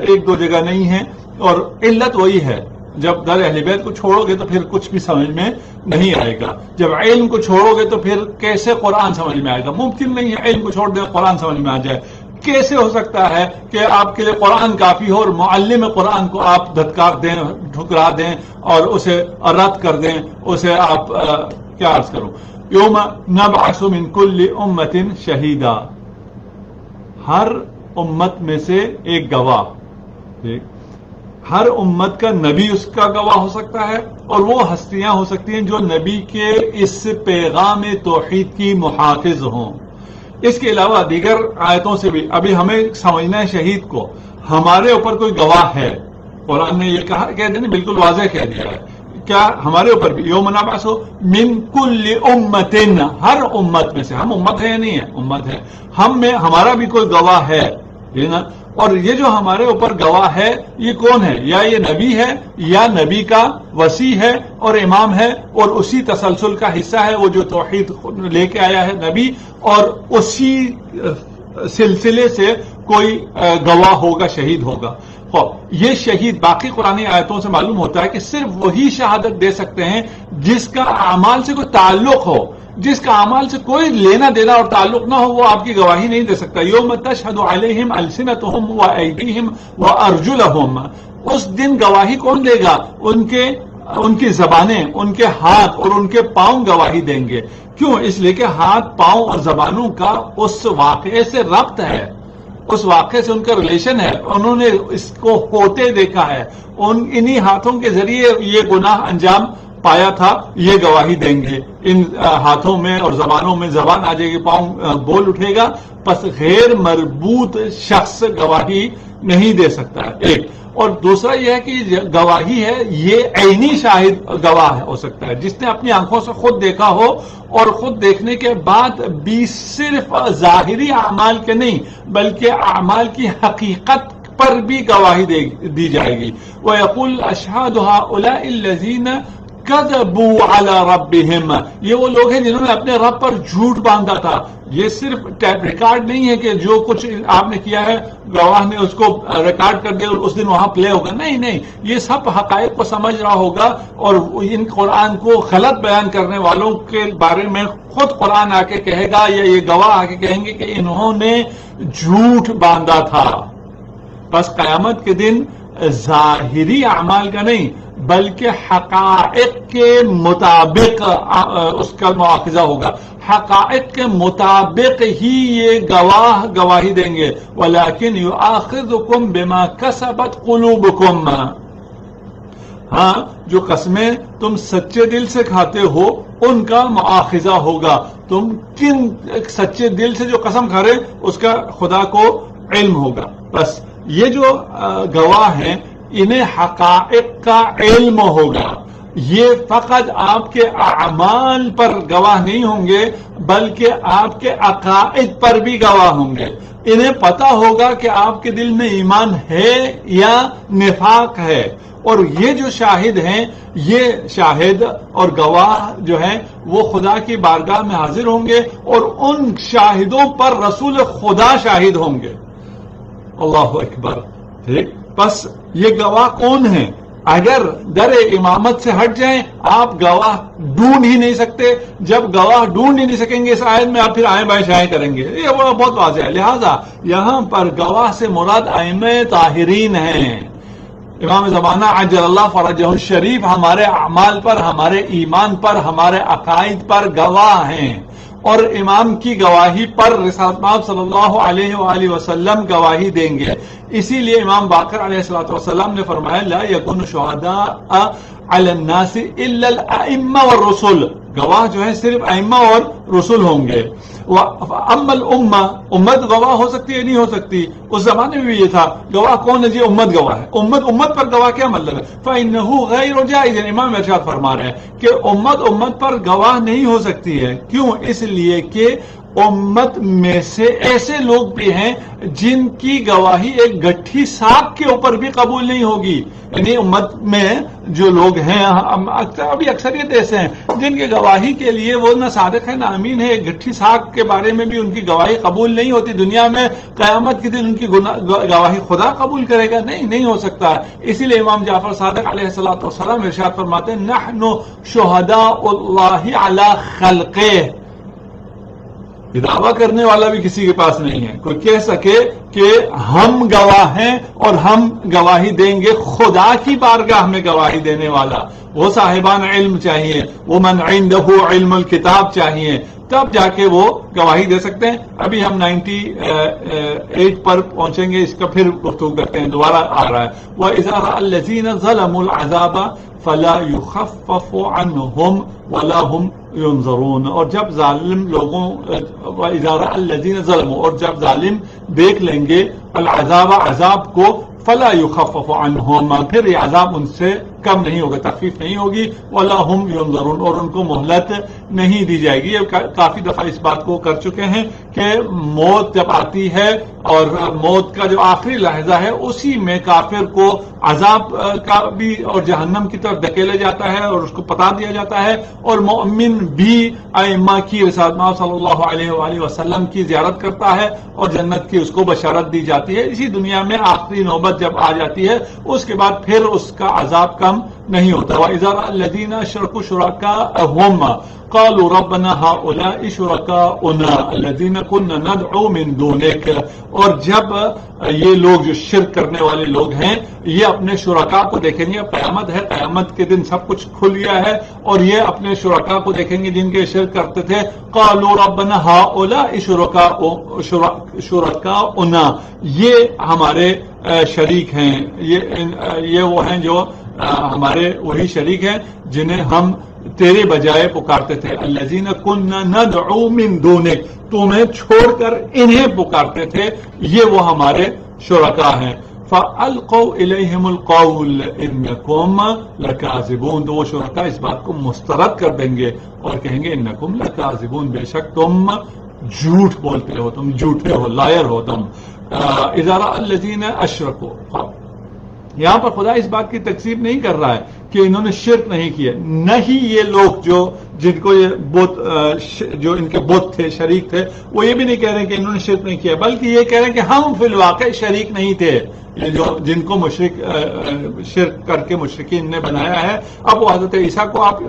1-2 جگہ نہیں ہیں، اور علت وہی ہے، جب در اہل بیت کو چھوڑو گے تو پھر کچھ بھی سمجھ میں نہیں آئے گا. جب علم کو چھوڑو گے تو پھر کیسے قرآن سمجھ میں آئے گا؟ ممکن نہیں ہے علم کو چھوڑ دیں قرآن سمجھ میں آ جائے. کیسے ہو سکتا ہے کہ آپ کے لیے قرآن کافی ہو اور معلم قرآن کو آپ دھتکار دیں، ٹھکرا دیں، اور اسے رد کر دیں، اسے آپ کیا عرض کروں؟ یوم نبعث من کل امت شہیدا. ہر امت میں سے ایک گواہ، ہر امت کا نبی اس کا گواہ ہو سکتا ہے، اور وہ ہستیاں ہو سکتی ہیں جو نبی کے اس پیغام توحید کی محافظ ہوں. اس کے علاوہ دیگر آیتوں سے بھی ابھی ہمیں سمجھنا ہے شہید کو، ہمارے اوپر کوئی گواہ ہے. قرآن نے یہ کہا، کہہ دیں بالکل واضح کہہ دیا ہے، کیا ہمارے اوپر بھی یوم نبعث من کل امت، ہر امت میں سے. ہم امت ہے یا نہیں ہے؟ امت ہے. ہم میں ہمارا بھی کوئی گواہ ہے، اور یہ جو ہمارے اوپر گواہ ہے یہ کون ہے؟ یا یہ نبی ہے، یا نبی کا وصی ہے اور امام ہے، اور اسی تسلسل کا حصہ ہے، وہ جو توحید لے کے آیا ہے نبی، اور اسی سلسلے سے کوئی گواہ ہوگا، شہید ہوگا. یہ شہید باقی قرآنی آیتوں سے معلوم ہوتا ہے کہ صرف وہی شہادت دے سکتے ہیں جس کا اعمال سے کوئی تعلق ہو، جس کا اعمال سے کوئی لینا دینا اور تعلق نہ ہو، وہ آپ کی گواہی نہیں دے سکتا. یوم تشہد علیہم السنتہم وایدیہم وارجلہم. اس دن گواہی کون دے گا؟ ان کی زبانیں، ان کے ہاتھ اور ان کے پاؤں گواہی دیں گے. کیوں؟ اس لیے کہ ہاتھ، پاؤں اور زبانوں کا اس واقعے سے ربط ہے، اس واقعے سے ان کا ریلیشن ہے، انہوں نے اس کو ہوتے دیکھا ہے، انہی ہاتھوں کے ذریعے یہ گناہ انجام پایا تھا، یہ گواہی دیں گے. ان ہاتھوں میں اور زبانوں میں زبان آ جائے گی، پاؤں بول اٹھے گا، پس غیر مربوط شخص گواہی نہیں دے سکتا. ایک اور دوسرا یہ ہے کہ گواہی ہے یہ عینی شاہد گواہ ہو سکتا ہے، جس نے اپنی آنکھوں سے خود دیکھا ہو، اور خود دیکھنے کے بعد بھی صرف ظاہری اعمال کے نہیں بلکہ اعمال کی حقیقت پر بھی گواہی دی جائے گی. وَيَقُولُ أَشْهَادُ هَؤُلَاءِ الَّذِينَ كَذَبُوا عَلَى رَبِّهِمْ. یہ وہ لوگ ہیں جنہوں نے اپنے رب پر جھوٹ باندھا تھا. یہ صرف ٹیپ ریکارڈ نہیں ہے کہ جو کچھ آپ نے کیا ہے گواہ نے اس کو ریکارڈ کر دیا اور اس دن وہاں پلے ہوگا. نہیں، یہ سب حقائق کو سمجھ رہا ہوگا، اور ان قرآن کو غلط بیان کرنے والوں کے بارے میں خود قرآن آ کے کہے گا، یا یہ گواہ آ کے کہیں گے کہ انہوں نے جھوٹ باندھا تھا. بس قیامت کے دن ظاہری اعمال کا نہیں بلکہ حقائق کے مطابق اس کا مواخذہ ہوگا، حقائق کے مطابق ہی یہ گواہ گواہی دیں گے. وَلَكِنْ يُؤَاخِذُكُمْ بِمَا كَسَبَتْ قُلُوبُكُمْ، ہاں جو قسمیں تم سچے دل سے کھاتے ہو ان کا مواخذہ ہوگا. تم کن سچے دل سے جو قسم کھا رہے اس کا خدا کو علم ہوگا. بس یہ جو گواہ ہیں انہیں حقائق کا علم ہوگا. یہ فقط آپ کے اعمال پر گواہ نہیں ہوں گے بلکہ آپ کے عقائد پر بھی گواہ ہوں گے. انہیں پتا ہوگا کہ آپ کے دل میں ایمان ہے یا نفاق ہے. اور یہ جو شاہد ہیں، یہ شاہد اور گواہ جو ہیں وہ خدا کی بارگاہ میں حاضر ہوں گے اور ان شاہدوں پر رسول خدا شاہد ہوں گے. اللہ اکبر. ٹھیک، بس یہ گواہ کون ہیں؟ اگر در امامت سے ہٹ جائیں آپ گواہ ڈھونڈ ہی نہیں سکتے. جب گواہ ڈھونڈ ہی نہیں سکیں گے اس آیت میں آپ پھر آئیں بائیں شائیں کریں گے، یہ بہت واضح ہے. لہذا یہاں پر گواہ سے مراد ائمہ طاہرین ہیں. امام زمانہ عجل اللہ فرجہ الشریف ہمارے اعمال پر، ہمارے ایمان پر، ہمارے عقائد پر گواہ ہیں، اور امام کی گواہی پر رسالت مآب صلی اللہ علیہ وآلہ وسلم گواہی دیں گے. اسی لیے امام باقر علیہ السلام نے فرمایا لا یکون شہداء علی الناس الا الائمہ والرسل، گواہ جو ہے صرف ائمہ اور رسول ہوں گے. اما الامہ، امت گواہ ہو سکتی ہے نہیں ہو سکتی؟ اس زمانے میں بھی یہ تھا. گواہ کون ہے جی؟ امت گواہ ہے. امت پر گواہ کیا مطلب ہے؟ فإنہ غیر جائز. امام ارشاد فرما رہے ہیں کہ امت پر گواہ نہیں ہو سکتی ہے. کیوں؟ اس لیے کہ امت میں سے ایسے لوگ بھی ہیں جن کی گواہی ایک گٹھی ساگ کے اوپر بھی قبول نہیں ہوگی. یعنی امت میں جو لوگ ہیں ابھی اکثریت ایسے ہیں جن کی گواہی کے لیے وہ نہ صادق ہے نہ امین ہے. ایک گٹھی ساگ کے بارے میں بھی ان کی گواہی قبول نہیں ہوتی. دنیا میں قیامت کے دن ان کی گواہی خدا قبول کرے گا؟ نہیں ہو سکتا. اسی لیے امام جعفر صادق علیہ السلام ارشاد فرماتے ہیں نحن شہداء اللہ علی خلقہ. یہ دعویٰ کرنے والا بھی کسی کے پاس نہیں ہے کوئی کہہ سکے کہ ہم گواہ ہیں اور ہم گواہی دیں گے. خدا کی بارگاہ میں گواہی دینے والا وہ صاحبان علم چاہیے، وہ من عنده علم الکتاب چاہیے، تب جا کے وہ گواہی دے سکتے ہیں. ابھی ہم 98 پر پہنچیں گے، اس کا پھر گفتگو کرتے ہیں. دوبارہ آ رہا ہے وَإِذَا رَأَى الَّذِينَ ظَلَمُوا الْعَذَابَ فَلَا يُخَفَّفُ عَنْهُمْ وَلَا هُمْ ينظرون. اور جب ظالم لوگوں وَإِذَا رَأَى الَّذِينَ ظَلَمُوا، اور جب ظالم دیکھ لیں گے العذاب عذاب کو، فَلَا يُخَفَّفُ عَنْهُمْ، پھر یہ عذاب ان سے کم نہیں ہوگا، تخفیف نہیں ہوگی. وَلَا هُمْ ينظرون، اور ان کو مہلت نہیں دی جائے گی. یہ کافی دفعہ اس بات کو کر چکے ہیں کہ موت جب آتی ہے اور موت کا جو آخری لحظہ ہے اسی میں کافر کو عذاب کا بھی اور جہنم کی طرف دھکیلا جاتا ہے اور اس کو بتا دیا جاتا ہے، اور مومن بھی ائمہ کی رسالت مآب صلی اللہ علیہ وآلہ وسلم کی زیارت کرتا ہے اور جنت کی اس کو بشارت دی جاتی ہے. اسی دنیا میں آخری نوبت جب آ جاتی ہے اس کے بعد پھر اس کا عذاب کم نہیں ہوتا. وَإِذَا رَأَى الَّذِينَ أَشْرَكُوا شُرَكَاءَهُمْ قالوا ربنا هؤلاء شركاؤنا الذين كنا ندعو من دونك. اور جب یہ لوگ جو شرک کرنے والے لوگ ہیں یہ اپنے شرکاء کو دیکھیں گے. قیامت ہے، قیامت کے دن سب کچھ کھل گیا ہے، اور یہ اپنے شرکاء کو دیکھیں گے جن کے شرک کرتے تھے. قالوا ربنا هؤلاء شركاؤنا، یہ ہمارے شریک ہیں، یہ وہ ہیں جو ہمارے وہی شریک ہیں جنہیں ہم تیرے بجائے پکارتے تھے. الذین کنا ندعو من دونک، تمہیں چھوڑ کر انہیں پکارتے تھے، یہ وہ ہمارے شرکاء ہیں. فَأَلْقَوْا إِلَيْهِمُ الْقَوْلَ إِنَّكُمْ لَكَاذِبُونَ، تو وہ شرکاء اس بات کو مسترد کر دیں گے اور کہیں گے إِنَّكُمْ لَكَاذِبُونَ، بے شک تم جھوٹ بولتے ہو، تم جھوٹے ہو، لائر ہو تم. إِذَا رَأَى الَّذِينَ أَشْرَكُوا، یہاں پر خدا اس بات کی تکذیب نہیں کر رہا ہے کہ انہوں نے شرک نہیں کیا. نہیں یہ لوگ جن کو یہ بت جو ان کے بت تھے شریک تھے وہ یہ بھی نہیں کہہ رہے کہ انہوں نے شرک نہیں کیا، بلکہ یہ کہہ رہے ہیں کہ ہم فی الواقع شریک نہیں تھے. یہ جو جن کو شرک کر کے مشرکین نے بنایا ہے، اب وہ حضرت عیسیٰ کو آپ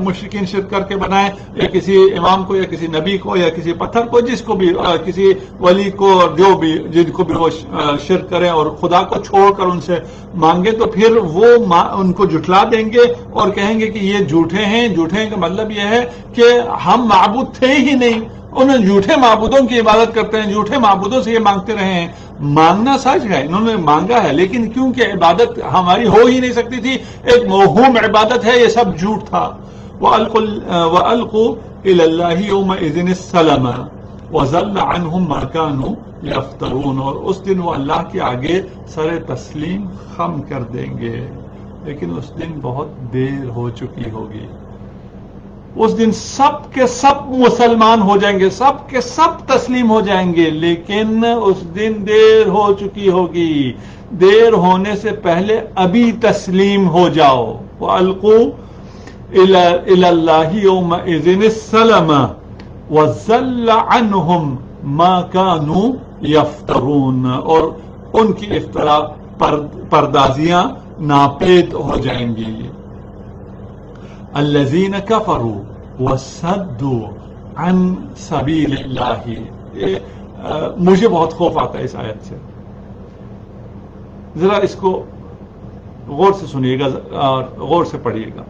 مشرکین شرک کر کے بنائیں، یا کسی امام کو یا کسی نبی کو یا کسی پتھر کو، جس کو بھی، کسی ولی کو، جو بھی جن کو بھی وہ شرک کریں اور خدا کو چھوڑ کر ان سے مانگے، تو پھر وہ ان کو جھٹلا دیں گے اور کہیں گے کہ یہ جھوٹے ہیں. جھوٹے کا مطلب یہ ہے کہ ہم معبود تھے ہی نہیں، انہوں جھوٹے معبودوں کی عبادت کرتے ہیں، جھوٹے معبودوں سے یہ مانگتے رہے ہیں. مانگنا سچ ہے، انہوں نے مانگا ہے، لیکن کیونکہ عبادت ہماری ہو ہی نہیں سکتی تھی، ایک موہوم عبادت ہے، یہ سب جھوٹ تھا. وَأَلْقُوا إِلَى اللَّهِ يَوْمَئِذٍ السَّلَمَ وَضَلَّ عَنْهُمْ مَا كَانُوا يَفْتَرُونَ. اور اس دن وہ اللہ کے آگے سر تسلیم خم کر دیں گے، لیکن اس دن بہت دیر ہو چکی ہوگی. اس دن سب کے سب مسلمان ہو جائیں گے، سب کے سب تسلیم ہو جائیں گے، لیکن اس دن دیر ہو چکی ہوگی. دیر ہونے سے پہلے ابھی تسلیم ہو جاؤ. وَأَلْقُوا إِلَى اللَّهِ يَوْمَئِذٍ السَّلَمَ وَزَلَّ عَنْهُمْ مَا كَانُوا يَفْتَرُونَ. اور ان کی افترا پردازیاں ناپید ہو جائیں گی. الذین کفروا وصدوا عن سبیل اللہ. مجھے بہت خوف آتا ہے اس آیت سے، ذرا اس کو غور سے سنیے گا اور غور سے پڑھیے گا.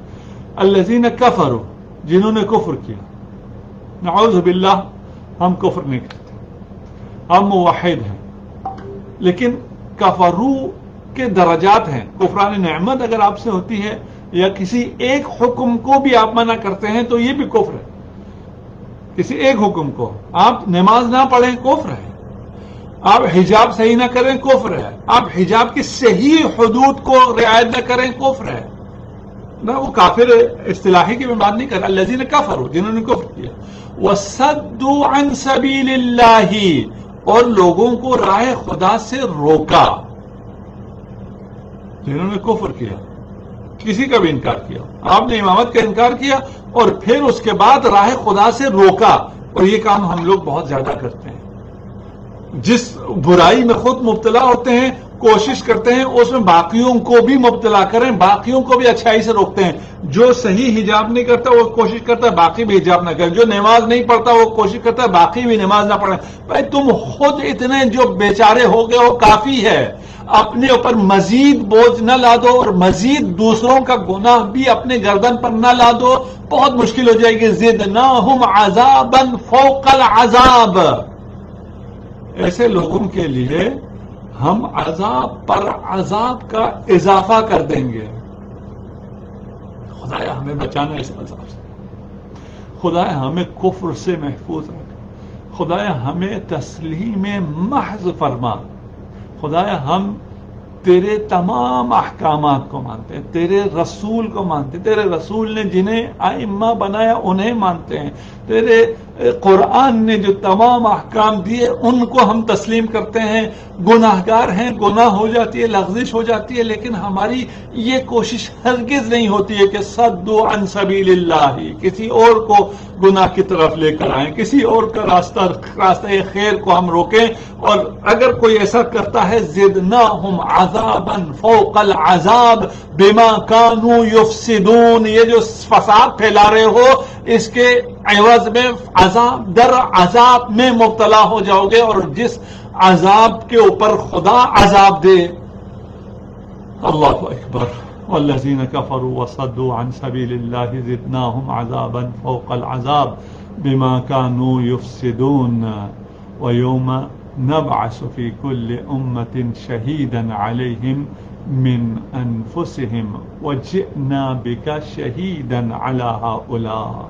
الذین کفروا، جنہوں نے کفر کیا. نعوذ باللہ، ہم کفر نہیں کرتے، ہم موحد ہیں، لیکن کفروا کے درجات ہیں. کفران نعمت اگر آپ سے ہوتی ہے یا کسی ایک حکم کو بھی آپ منع کرتے ہیں تو یہ بھی کفر ہے. کسی ایک حکم کو، آپ نماز نہ پڑھیں کفر ہے، آپ حجاب صحیح نہ کریں کفر ہے، آپ حجاب کی صحیح حدود کو رعایت نہ کریں کفر ہے. نہ وہ کافر اصطلاحی کی میں بات نہیں کر رہا. الذین کفروا، جنہوں نے کفر کیا. وصدوا عن سبیل اللہ، اور لوگوں کو راہ خدا سے روکا. جنہوں نے کفر کیا، کسی کا بھی انکار کیا، آپ نے امامت کا انکار کیا اور پھر اس کے بعد راہ خدا سے روکا. اور یہ کام ہم لوگ بہت زیادہ کرتے ہیں. جس برائی میں خود مبتلا ہوتے ہیں کوشش کرتے ہیں اس میں باقیوں کو بھی مبتلا کریں، باقیوں کو بھی اچھائی سے روکتے ہیں. جو صحیح حجاب نہیں کرتا وہ کوشش کرتا ہے باقی بھی حجاب نہ کریں، جو نماز نہیں پڑھتا وہ کوشش کرتا ہے باقی بھی نماز نہ پڑھیں. بھائی تم خود اتنے جو بیچارے ہو گئے وہ کافی ہے، اپنے اوپر مزید بوجھ نہ لا دو اور مزید دوسروں کا گناہ بھی اپنے گردن پر نہ لا دو، بہت مشکل ہو جائے گی. زدناہم عذابا فوق العذاب. ایسے لوگوں کے لیے ہم عذاب پر عذاب کا اضافہ کر دیں گے. خدایا ہمیں بچانا اس عذاب سے، خدایا ہمیں کفر سے محفوظ رکھ، خدایا ہمیں تسلیم محض فرما. خدایا ہم تیرے تمام احکامات کو مانتے ہیں، تیرے رسول کو مانتے ہیں، تیرے رسول نے جنہیں ائمہ بنایا انہیں مانتے ہیں، تیرے قرآن نے جو تمام احکام دیے ان کو ہم تسلیم کرتے ہیں. گناہگار ہیں، گناہ ہو جاتی ہے، لغزش ہو جاتی ہے، لیکن ہماری یہ کوشش ہرگز نہیں ہوتی ہے کہ صدوا عن سبیل اللہ، کسی اور کو گناہ کی طرف لے کر آئیں، کسی اور کا راستہ خیر کو ہم روکیں. اور اگر کوئی ایسا کرتا ہے زدناہم عذابا فوق العذاب بما كانوا يفسدون، یہ جو فساد پھیلا رہے ہو اس کے عوض میں عذاب در عذاب میں مبتلا ہو جاؤ گے، اور جس عذاب کے اوپر خدا عذاب دے. اللہ اکبر. والذین کفروا وصدوا عن سبیل اللہ زدناہم عذابا فوق العذاب بما كانوا يفسدون ویوم نبعث فی کل امت شہیدا علیہم من انفسہم وجئنا بک شہیدا علی ہؤلاء.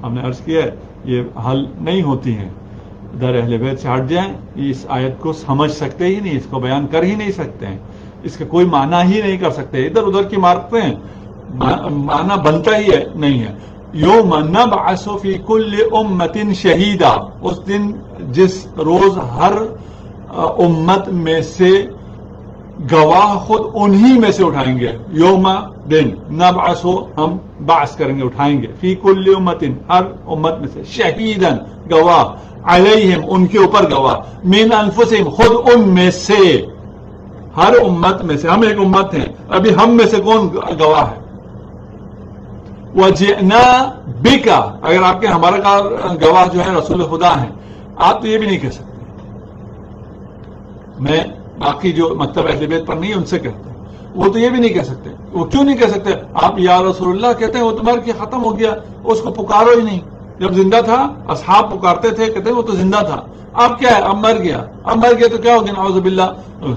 ہم نے عرض کیا یہ حل نہیں ہوتی ہیں، در اہل بیت سے ہٹ جائیں، اس آیت کو سمجھ سکتے ہی نہیں، اس کو بیان کر ہی نہیں سکتے ہیں، اس کا کوئی معنی ہی نہیں کر سکتے، ادھر ادھر کی مارتے ہیں، معنی بنتا ہی ہے نہیں ہے. یوم نبعث فی کل امت شہیدا، اس دن جس روز ہر امت میں سے گواہ خود انہی میں سے اٹھائیں گے. یوم دن نبعث ہم باعث کریں گے, اٹھائیں گے, فی کل امت ہر امت میں سے, شہیدن گواہ, علیہم ان کے اوپر گواہ, من انفسہم خود ان میں سے, ہر امت میں سے. ہم ایک امت ہیں, ابھی ہم میں سے کون گواہ ہے؟ وجئنا بک, اگر آپ کے ہمارا گواہ جو ہے رسول خدا ہیں, آپ تو یہ بھی نہیں کہہ سکتے. میں باقی جو مکتب اہل بیت پر نہیں ان سے کہتا ہوں, وہ تو یہ بھی نہیں کہہ سکتے. وہ کیوں نہیں کہہ سکتے؟ آپ یا رسول اللہ کہتے ہیں, وہ تو مر کے ختم ہو گیا, اس کو پکارو ہی نہیں. جب زندہ تھا اصحاب پکارتے تھے, کہتے ہیں وہ تو زندہ تھا. اب کیا ہے؟ اب مر گیا. اب مر گیا تو کیا ہو گیا؟ نعوذ باللہ,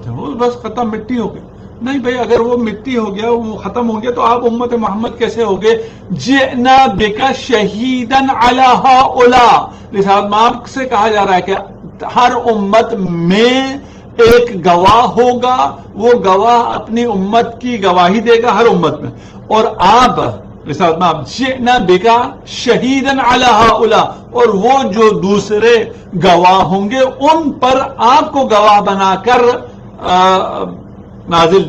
وہ بس ختم, مٹی ہو گئی. نہیں بھائی, اگر وہ مٹی ہو گیا, وہ ختم ہو گیا, تو آپ امت محمد کیسے ہو گئے؟ جئنا بک شہیدن علی ہؤلاء. رسالت مآب سے کہا جا رہا ہے کہ ہر امت میں ایک گواہ ہوگا, وہ گواہ اپنی امت کی گواہی دے گا ہر امت میں. اور آپ رسالت مآب جئنا بک شہیدن علی ہؤلاء, اور وہ جو دوسرے گواہ ہوں گے ان پر آپ کو گواہ بنا کر نازل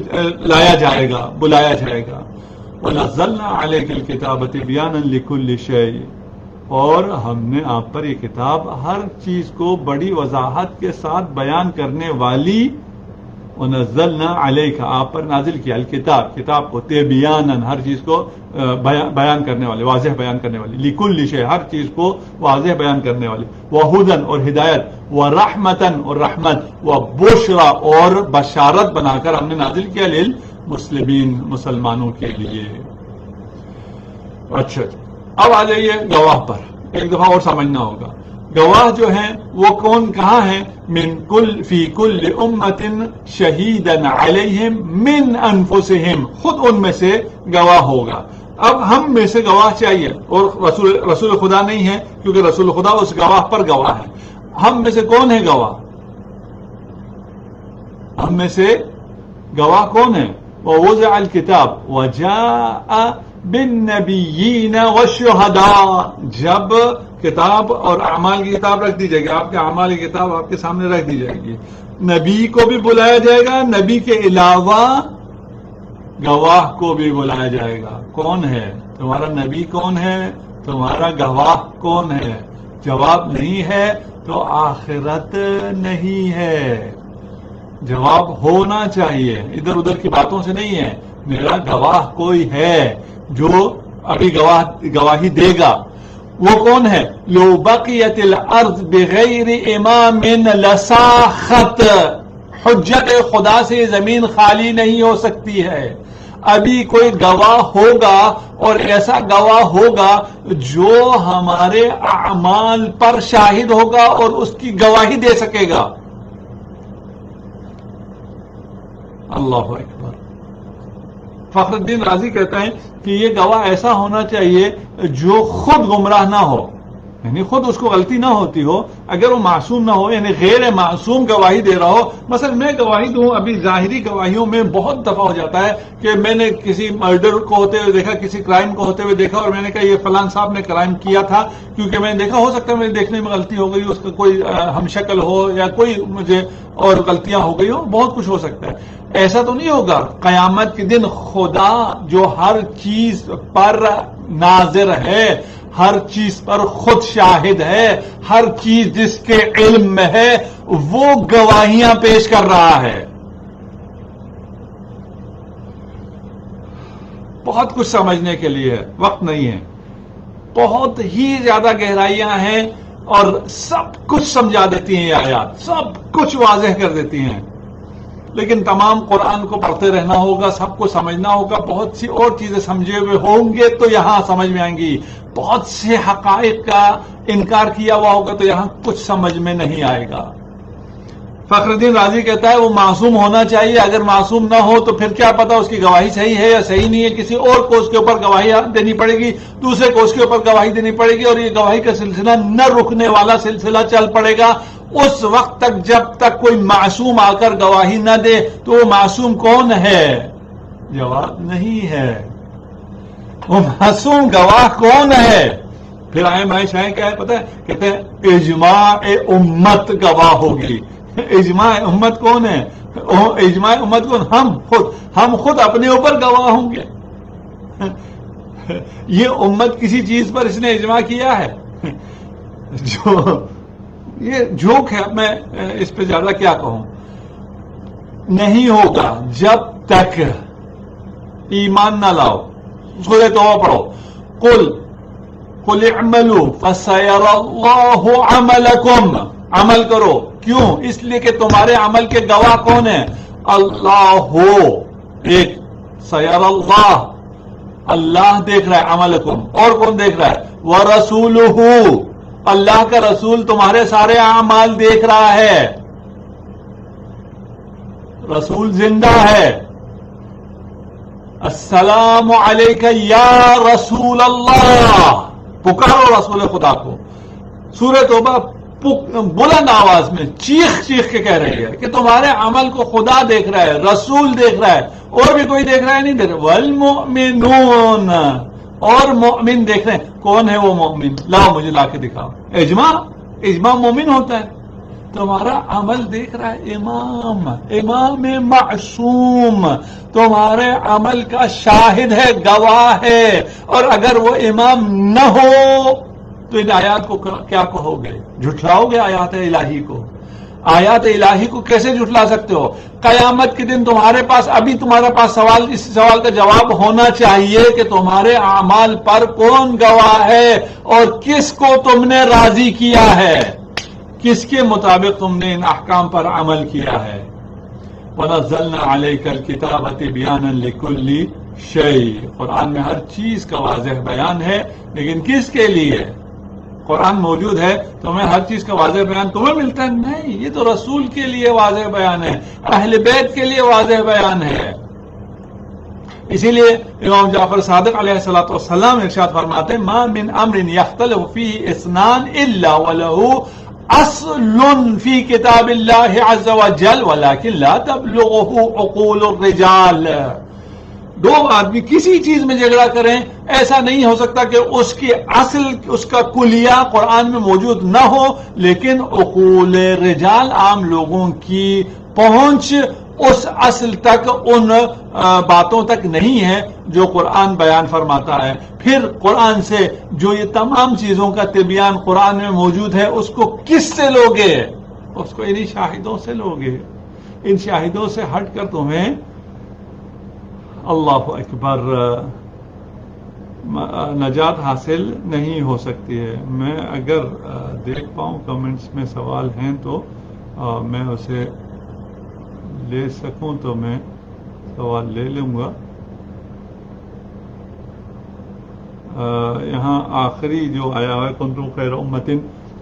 لایا جائے گا, بلایا جائے گا. وَنَزَّلْنَا عَلَيْكَ الْكِتَابَ تِبْيَانًا لِكُلِّ شَيْءٍ, اور ہم نے آپ پر یہ کتاب ہر چیز کو بڑی وضاحت کے ساتھ بیان کرنے والی. وَنَزَّلْنَا عَلَيْكَ, آپ پر نازل کیا, الکتاب, کتاب کو, تِبْيَانًا, ہر چیز کو بیان کرنے والے, واضح بیان کرنے والی, لِكُلِّ شَيْءٍ, ہر چیز کو واضح بیان کرنے والی, وَهُدًى, اور ہدایت, وَرَحْمَةً, اور رحمت, وَبُشْرَى, اور بشارت بنا کر ہم نے نازل کیا, للمسلمین, مسلمانوں کے لیے. اچھا, اب آ جائیے گواہ پر, ایک دفعہ اور سمجھنا ہوگا. گواہ جو ہیں وہ کون, کہاں ہیں؟ من کل فی کل امت شہیدن علیہم من انفسہم, خود ان میں سے گواہ ہوگا. اب ہم میں سے گواہ چاہیے, اور رسول خدا نہیں ہے, کیونکہ رسول خدا اس گواہ پر گواہ ہے. ہم میں سے کون ہے گواہ؟ ہم میں سے گواہ کون ہے؟ ووضع الکتاب وجاء بالنبیین والشہداء, جب کتاب اور اعمال کی کتاب رکھ دی جائے گی, آپ کے اعمال کی کتاب آپ کے سامنے رکھ دی جائے گی, نبی کو بھی بلایا جائے گا, نبی کے علاوہ گواہ کو بھی بلایا جائے گا. کون ہے تمہارا نبی؟ کون ہے تمہارا گواہ؟ کون ہے؟ جواب نہیں ہے تو آخرت نہیں ہے. جواب ہونا چاہیے, ادھر ادھر کی باتوں سے نہیں ہے. میرا گواہ کوئی ہے جو ابھی گواہی دے گا. وہ کون ہے؟ لو بقیت الارض بغیر امام لساخت, حجت خدا سے زمین خالی نہیں ہو سکتی ہے. ابھی کوئی گواہ ہوگا, اور ایسا گواہ ہوگا جو ہمارے اعمال پر شاہد ہوگا اور اس کی گواہی دے سکے گا. اللہ اکبر. فخر الدین رازی کہتے ہیں کہ یہ گواہ ایسا ہونا چاہیے جو خود گمراہ نہ ہو, یعنی خود اس کو غلطی نہ ہوتی ہو. اگر وہ معصوم نہ ہو, یعنی غیر معصوم گواہی دے رہا ہو. مثلا میں گواہی دوں, ابھی ظاہری گواہیوں میں بہت دفعہ ہو جاتا ہے کہ میں نے کسی مرڈر کو ہوتے ہوئے دیکھا, کسی کرائم کو ہوتے ہوئے دیکھا, اور میں نے کہا یہ فلان صاحب نے کرائم کیا تھا, کیونکہ میں نے دیکھا, ہو سکتا ہے میرے دیکھنے میں غلطی ہو گئی, اس کا کوئی ہم شکل ہو, یا کوئی مجھے اور غلطیاں ہو گئی ہو, بہت کچھ ہو سکتا ہے. ایسا تو نہیں ہوگا. قیامت کے دن خدا جو ہر چیز پر ناظر ہے, ہر چیز پر خود شاہد ہے, ہر چیز جس کے علم میں ہے, وہ گواہیاں پیش کر رہا ہے. بہت کچھ سمجھنے کے لیے وقت نہیں ہے, بہت ہی زیادہ گہرائیاں ہیں, اور سب کچھ سمجھا دیتی ہیں یہ آیات, سب کچھ واضح کر دیتی ہیں. لیکن تمام قرآن کو پڑھتے رہنا ہوگا, سب کو سمجھنا ہوگا. بہت سی اور چیزیں سمجھے ہوئے ہوں گے تو یہاں سمجھ میں آئیں گی. بہت سے حقائق کا انکار کیا ہوا ہوگا تو یہاں کچھ سمجھ میں نہیں آئے گا. فخر الدین رازی کہتا ہے وہ معصوم ہونا چاہیے. اگر معصوم نہ ہو تو پھر کیا پتا اس کی گواہی صحیح ہے یا صحیح نہیں ہے. کسی اور کو اس کے اوپر گواہی دینی پڑے گی, دوسرے کو اس کے اوپر گواہی دینی پڑے گی, اور یہ گواہی کا سلسلہ نہ رکنے والا سلسلہ چل پڑے گا اس وقت تک جب تک کوئی معصوم آ کر گواہی نہ دے. تو وہ معصوم کون ہے؟ جواب نہیں ہے. وہ معصوم گواہ کون ہے؟ پھر آئے میں شاید کیا ہے پتہ ہے, کہتے ہیں اجماع امت گواہ ہوگی. اجماع امت کون ہے؟ اجماع امت کو ہم خود اپنے اوپر گواہ ہوں گے. یہ امت کسی چیز پر اس نے اجماع کیا ہے؟ جو یہ جھوک ہے. میں اس پہ زیادہ کیا کہوں. نہیں ہوگا جب تک ایمان نہ لاؤ. سورہ توبہ پڑھو. قل اعملوا فسيرى الله عملكم. عمل کرو. کیوں؟ اس لیے کہ تمہارے عمل کے گواہ کون ہیں؟ اللہ ہو ایک. سیر اللہ، اللہ دیکھ رہا ہے عملکم. اور کون دیکھ رہا ہے؟ ورسولہ، اللہ کا رسول تمہارے سارے اعمال دیکھ رہا ہے. رسول زندہ ہے. السلام علیک یا رسول اللہ. پکارو رسول خدا کو. سورہ توبہ بلند آواز میں چیخ کے کہہ رہی ہے کہ تمہارے عمل کو خدا دیکھ رہا ہے، رسول دیکھ رہا ہے، اور بھی کوئی دیکھ رہا ہے؟ نہیں دیکھ رہا. والمؤمنون، اور مومن دیکھ رہے ہیں. کون ہے وہ مومن؟ لاؤ مجھے لا کے دکھاؤ. اجماع مومن ہوتا ہے. تمہارا عمل دیکھ رہا ہے امام معصوم، تمہارے عمل کا شاہد ہے، گواہ ہے. اور اگر وہ امام نہ ہو تو ان آیات کو کیا کہو گے؟ جھٹلاؤ گے آیات الہی کو. آیات الہی کو کیسے جھٹلا سکتے ہو؟ قیامت کے دن تمہارے پاس سوال، اس سوال کا جواب ہونا چاہیے کہ تمہارے اعمال پر کون گواہ ہے اور کس کو تم نے راضی کیا ہے، کس کے مطابق تم نے ان احکام پر عمل کیا ہے. وَنَزَّلْنَا عَلَيْكَ الْكِتَابَ تِبْيَانًا لِكُلِّ شَيْءٍ. قرآن میں ہر چیز کا واضح بیان ہے، لیکن کس کے لیے؟ قرآن موجود ہے تمہیں ہر چیز کا واضح بیان تمہیں ملتا ہے؟ نہیں، یہ تو رسول کے لیے واضح بیان ہے، اہل بیت کے لیے واضح بیان ہے. اسی لیے امام جعفر صادق علیہ الصلوۃ والسلام ارشاد فرماتے ہیں ما من امر یختلف فیہ اثنان الا ولہ اصل فی کتاب اللہ عز وجل ولکن لا تبلغہ عقول الرجال. دو آدمی کسی چیز میں جھگڑا کریں، ایسا نہیں ہو سکتا کہ اس کی اصل، اس کا کلیہ قرآن میں موجود نہ ہو، لیکن عقول رجال، عام لوگوں کی پہنچ اس اصل تک، ان باتوں تک نہیں ہے جو قرآن بیان فرماتا ہے. پھر قرآن سے جو یہ تمام چیزوں کا تبیان قرآن میں موجود ہے، اس کو کس سے لوگے؟ اس کو انہی شاہدوں سے لوگے. ان شاہدوں سے ہٹ کر تمہیں اللہ اکبر نجات حاصل نہیں ہو سکتی ہے. میں اگر دیکھ پاؤں کمنٹس میں سوال ہیں تو میں اسے لے سکوں تو میں سوال لے لوں گا. یہاں آخری جو آیا ہے کنتم خیر امتن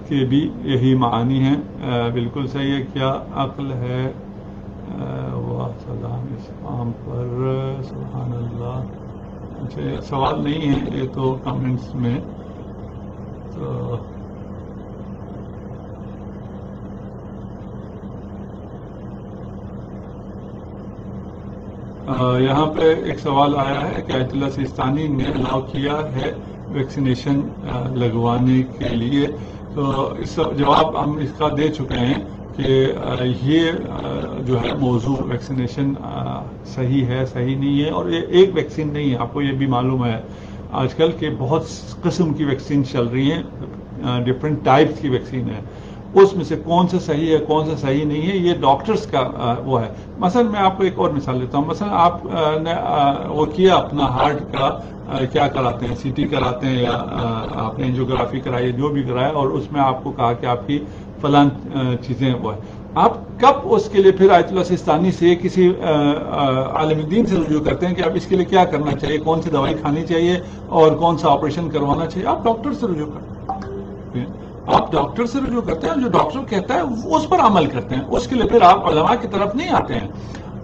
کے بھی یہی معانی ہیں. بالکل صحیح ہے. کیا عقل ہے واہ سلام اسلام پر؟ سبحان اللہ. اچھا سوال نہیں ہے یہ تو کمنٹس میں. تو یہاں پہ ایک سوال آیا ہے کہ آیت اللہ سیستانی نے الاؤ کیا ہے ویکسینیشن لگوانے کے لیے. تو اس جواب ہم اس کا دے چکے ہیں کہ یہ جو ہے موضوع ویکسینیشن صحیح ہے صحیح نہیں ہے. اور یہ ایک ویکسین نہیں ہے، آپ کو یہ بھی معلوم ہے آج کل کے بہت قسم کی ویکسین چل رہی ہیں، ڈفرینٹ ٹائپس کی ویکسین ہے. اس میں سے کون سا صحیح ہے کون سا صحیح نہیں ہے یہ ڈاکٹرز کا وہ ہے. مثلا میں آپ کو ایک اور مثال دیتا ہوں. مثلا آپ نے وہ کیا اپنا ہارٹ کا کیا کراتے ہیں، سی ٹی کراتے ہیں یا آپ نے اینجیوگرافی کرائی جو بھی کرایا، اور اس میں آپ کو کہا کہ آپ کی فلاں چیزیں وہ ہے. آپ کب اس کے لیے پھر آیت اللہ سیستانی سے کسی عالم دین سے رجوع کرتے ہیں کہ آپ اس کے لیے کیا کرنا چاہیے، کون سی دوائی کھانی چاہیے اور کون سا آپریشن کروانا چاہیے؟ آپ ڈاکٹر سے رجوع کرتے ہیں. آپ ڈاکٹر سے رجوع کرتے ہیں، جو ڈاکٹر کہتا ہے اس پر عمل کرتے ہیں. اس کے لیے پھر آپ علماء کی طرف نہیں آتے ہیں.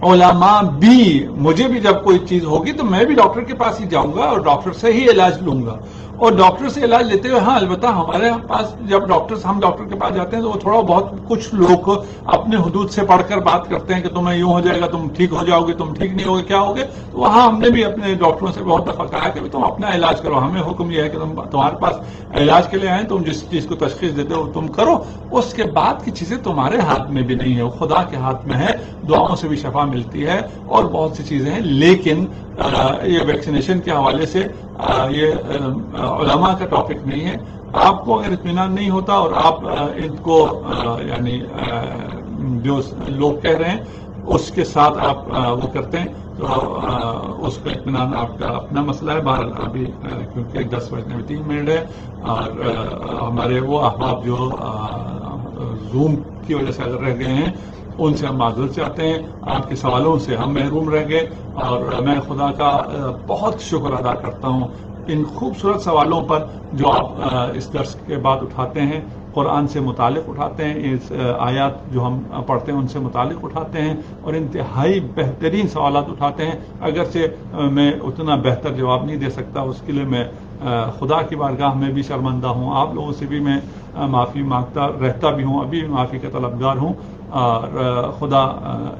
علماء بھی، مجھے بھی جب کوئی چیز ہوگی تو میں بھی ڈاکٹر کے پاس ہی جاؤں گا اور ڈاکٹر سے ہی علاج لوں گا. اور ڈاکٹر سے علاج لیتے ہوئے ہاں البتہ ہمارے پاس جب ہم ڈاکٹر کے پاس جاتے ہیں تو وہ تھوڑا بہت کچھ لوگ اپنے حدود سے پڑھ کر بات کرتے ہیں کہ تمہیں یوں ہو جائے گا، تم ٹھیک ہو جاؤ گے، تم ٹھیک نہیں ہوگے، کیا ہوگے. تو وہاں ہم نے بھی اپنے ڈاکٹروں سے بہت دفعہ کہا کہ تم اپنا علاج کرو، ہمیں حکم یہ ہے کہ تمہارے پاس علاج کے لیے آئیں، تم جس چیز کو تشخیص دیتے ہو تم کرو، اس کے بعد کی چیزیں تمہارے ہاتھ میں بھی نہیں ہے، وہ خدا کے ہاتھ میں ہے. دعاؤں سے بھی شفا ملتی ہے اور بہت سی چیزیں ہیں، لیکن یہ ویکسینیشن کے حوالے سے یہ علماء کا ٹاپک نہیں ہے. آپ کو اگر اطمینان نہیں ہوتا اور آپ ان کو یعنی جو لوگ کہہ رہے ہیں اس کے ساتھ آپ وہ کرتے ہیں تو اس کا اطمینان آپ کا اپنا مسئلہ ہے. بہرحال ابھی کیونکہ 10:03 ہے اور ہمارے وہ احباب جو زوم کی وجہ سے اگر رہ گئے ہیں ان سے ہم معذرت چاہتے ہیں، آپ کے سوالوں سے ہم محروم رہ گئے اور میں خدا کا بہت شکر ادا کرتا ہوں ان خوبصورت سوالوں پر جو آپ اس درس کے بعد اٹھاتے ہیں، قرآن سے متعلق اٹھاتے ہیں، اس آیات جو ہم پڑھتے ہیں ان سے متعلق اٹھاتے ہیں اور انتہائی بہترین سوالات اٹھاتے ہیں. اگرچہ میں اتنا بہتر جواب نہیں دے سکتا، اس کے لیے میں خدا کی بارگاہ میں بھی شرمندہ ہوں، آپ لوگوں سے بھی میں معافی مانگتا رہتا بھی ہوں، ابھی معافی کا طلبگار ہوں. اور خدا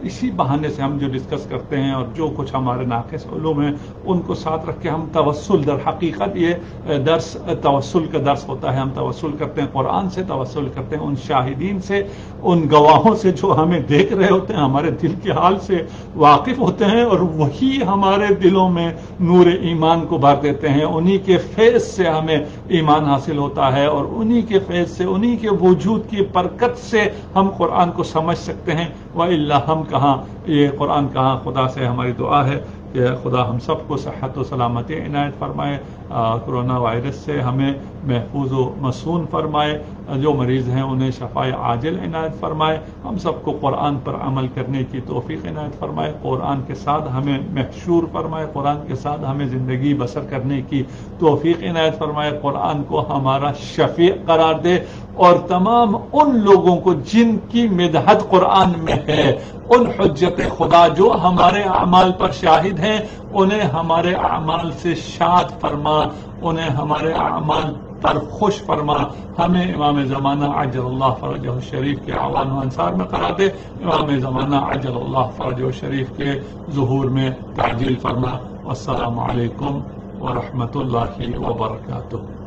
اسی بہانے سے ہم جو ڈسکس کرتے ہیں اور جو کچھ ہمارے ناقص علوم ہیں ان کو ساتھ رکھ کے ہم توسل، در حقیقت یہ درس توسل کا درس ہوتا ہے. ہم توسل کرتے ہیں قرآن سے، توسل کرتے ہیں ان شاہدین سے، ان گواہوں سے جو ہمیں دیکھ رہے ہوتے ہیں، ہمارے دل کے حال سے واقف ہوتے ہیں اور وہی ہمارے دلوں میں نور ایمان کو بھر دیتے ہیں. انہی کے فیض سے ہمیں ایمان حاصل ہوتا ہے اور انہی کے فیض سے، انہی کے وجود کی برکت سے ہم قرآن کو سمجھ سکتے ہیں. وَإِلَّا ہم کہاں، یہ قرآن کہاں. خدا سے ہماری دعا ہے کہ خدا ہم سب کو صحت و سلامتی عنایت فرمائے، کرونا وائرس سے ہمیں محفوظ و مصون فرمائے، جو مریض ہیں انہیں شفائے عاجل عنایت فرمائے، ہم سب کو قرآن پر عمل کرنے کی توفیق عنایت فرمائے، قرآن کے ساتھ ہمیں محشور فرمائے، قرآن کے ساتھ ہمیں زندگی بسر کرنے کی توفیق عنایت فرمائے، قرآن کو ہمارا شفیع قرار دے اور تمام ان لوگوں کو جن کی مدحت قرآن میں ہے، ان حجت خدا جو ہمارے اعمال پر شاہد ہیں، انہیں ہمارے اعمال سے شاد فرما، انہیں ہمارے اعمال پر خوش فرما. ہمیں امام زمانہ عجل اللہ فرجہ الشریف کے اعوان و انصار میں قرار دے، امام زمانہ عجل اللہ فرجہ الشریف کے ظہور میں تعجیل فرما. والسلام علیکم ورحمۃ اللہ وبرکاتہ.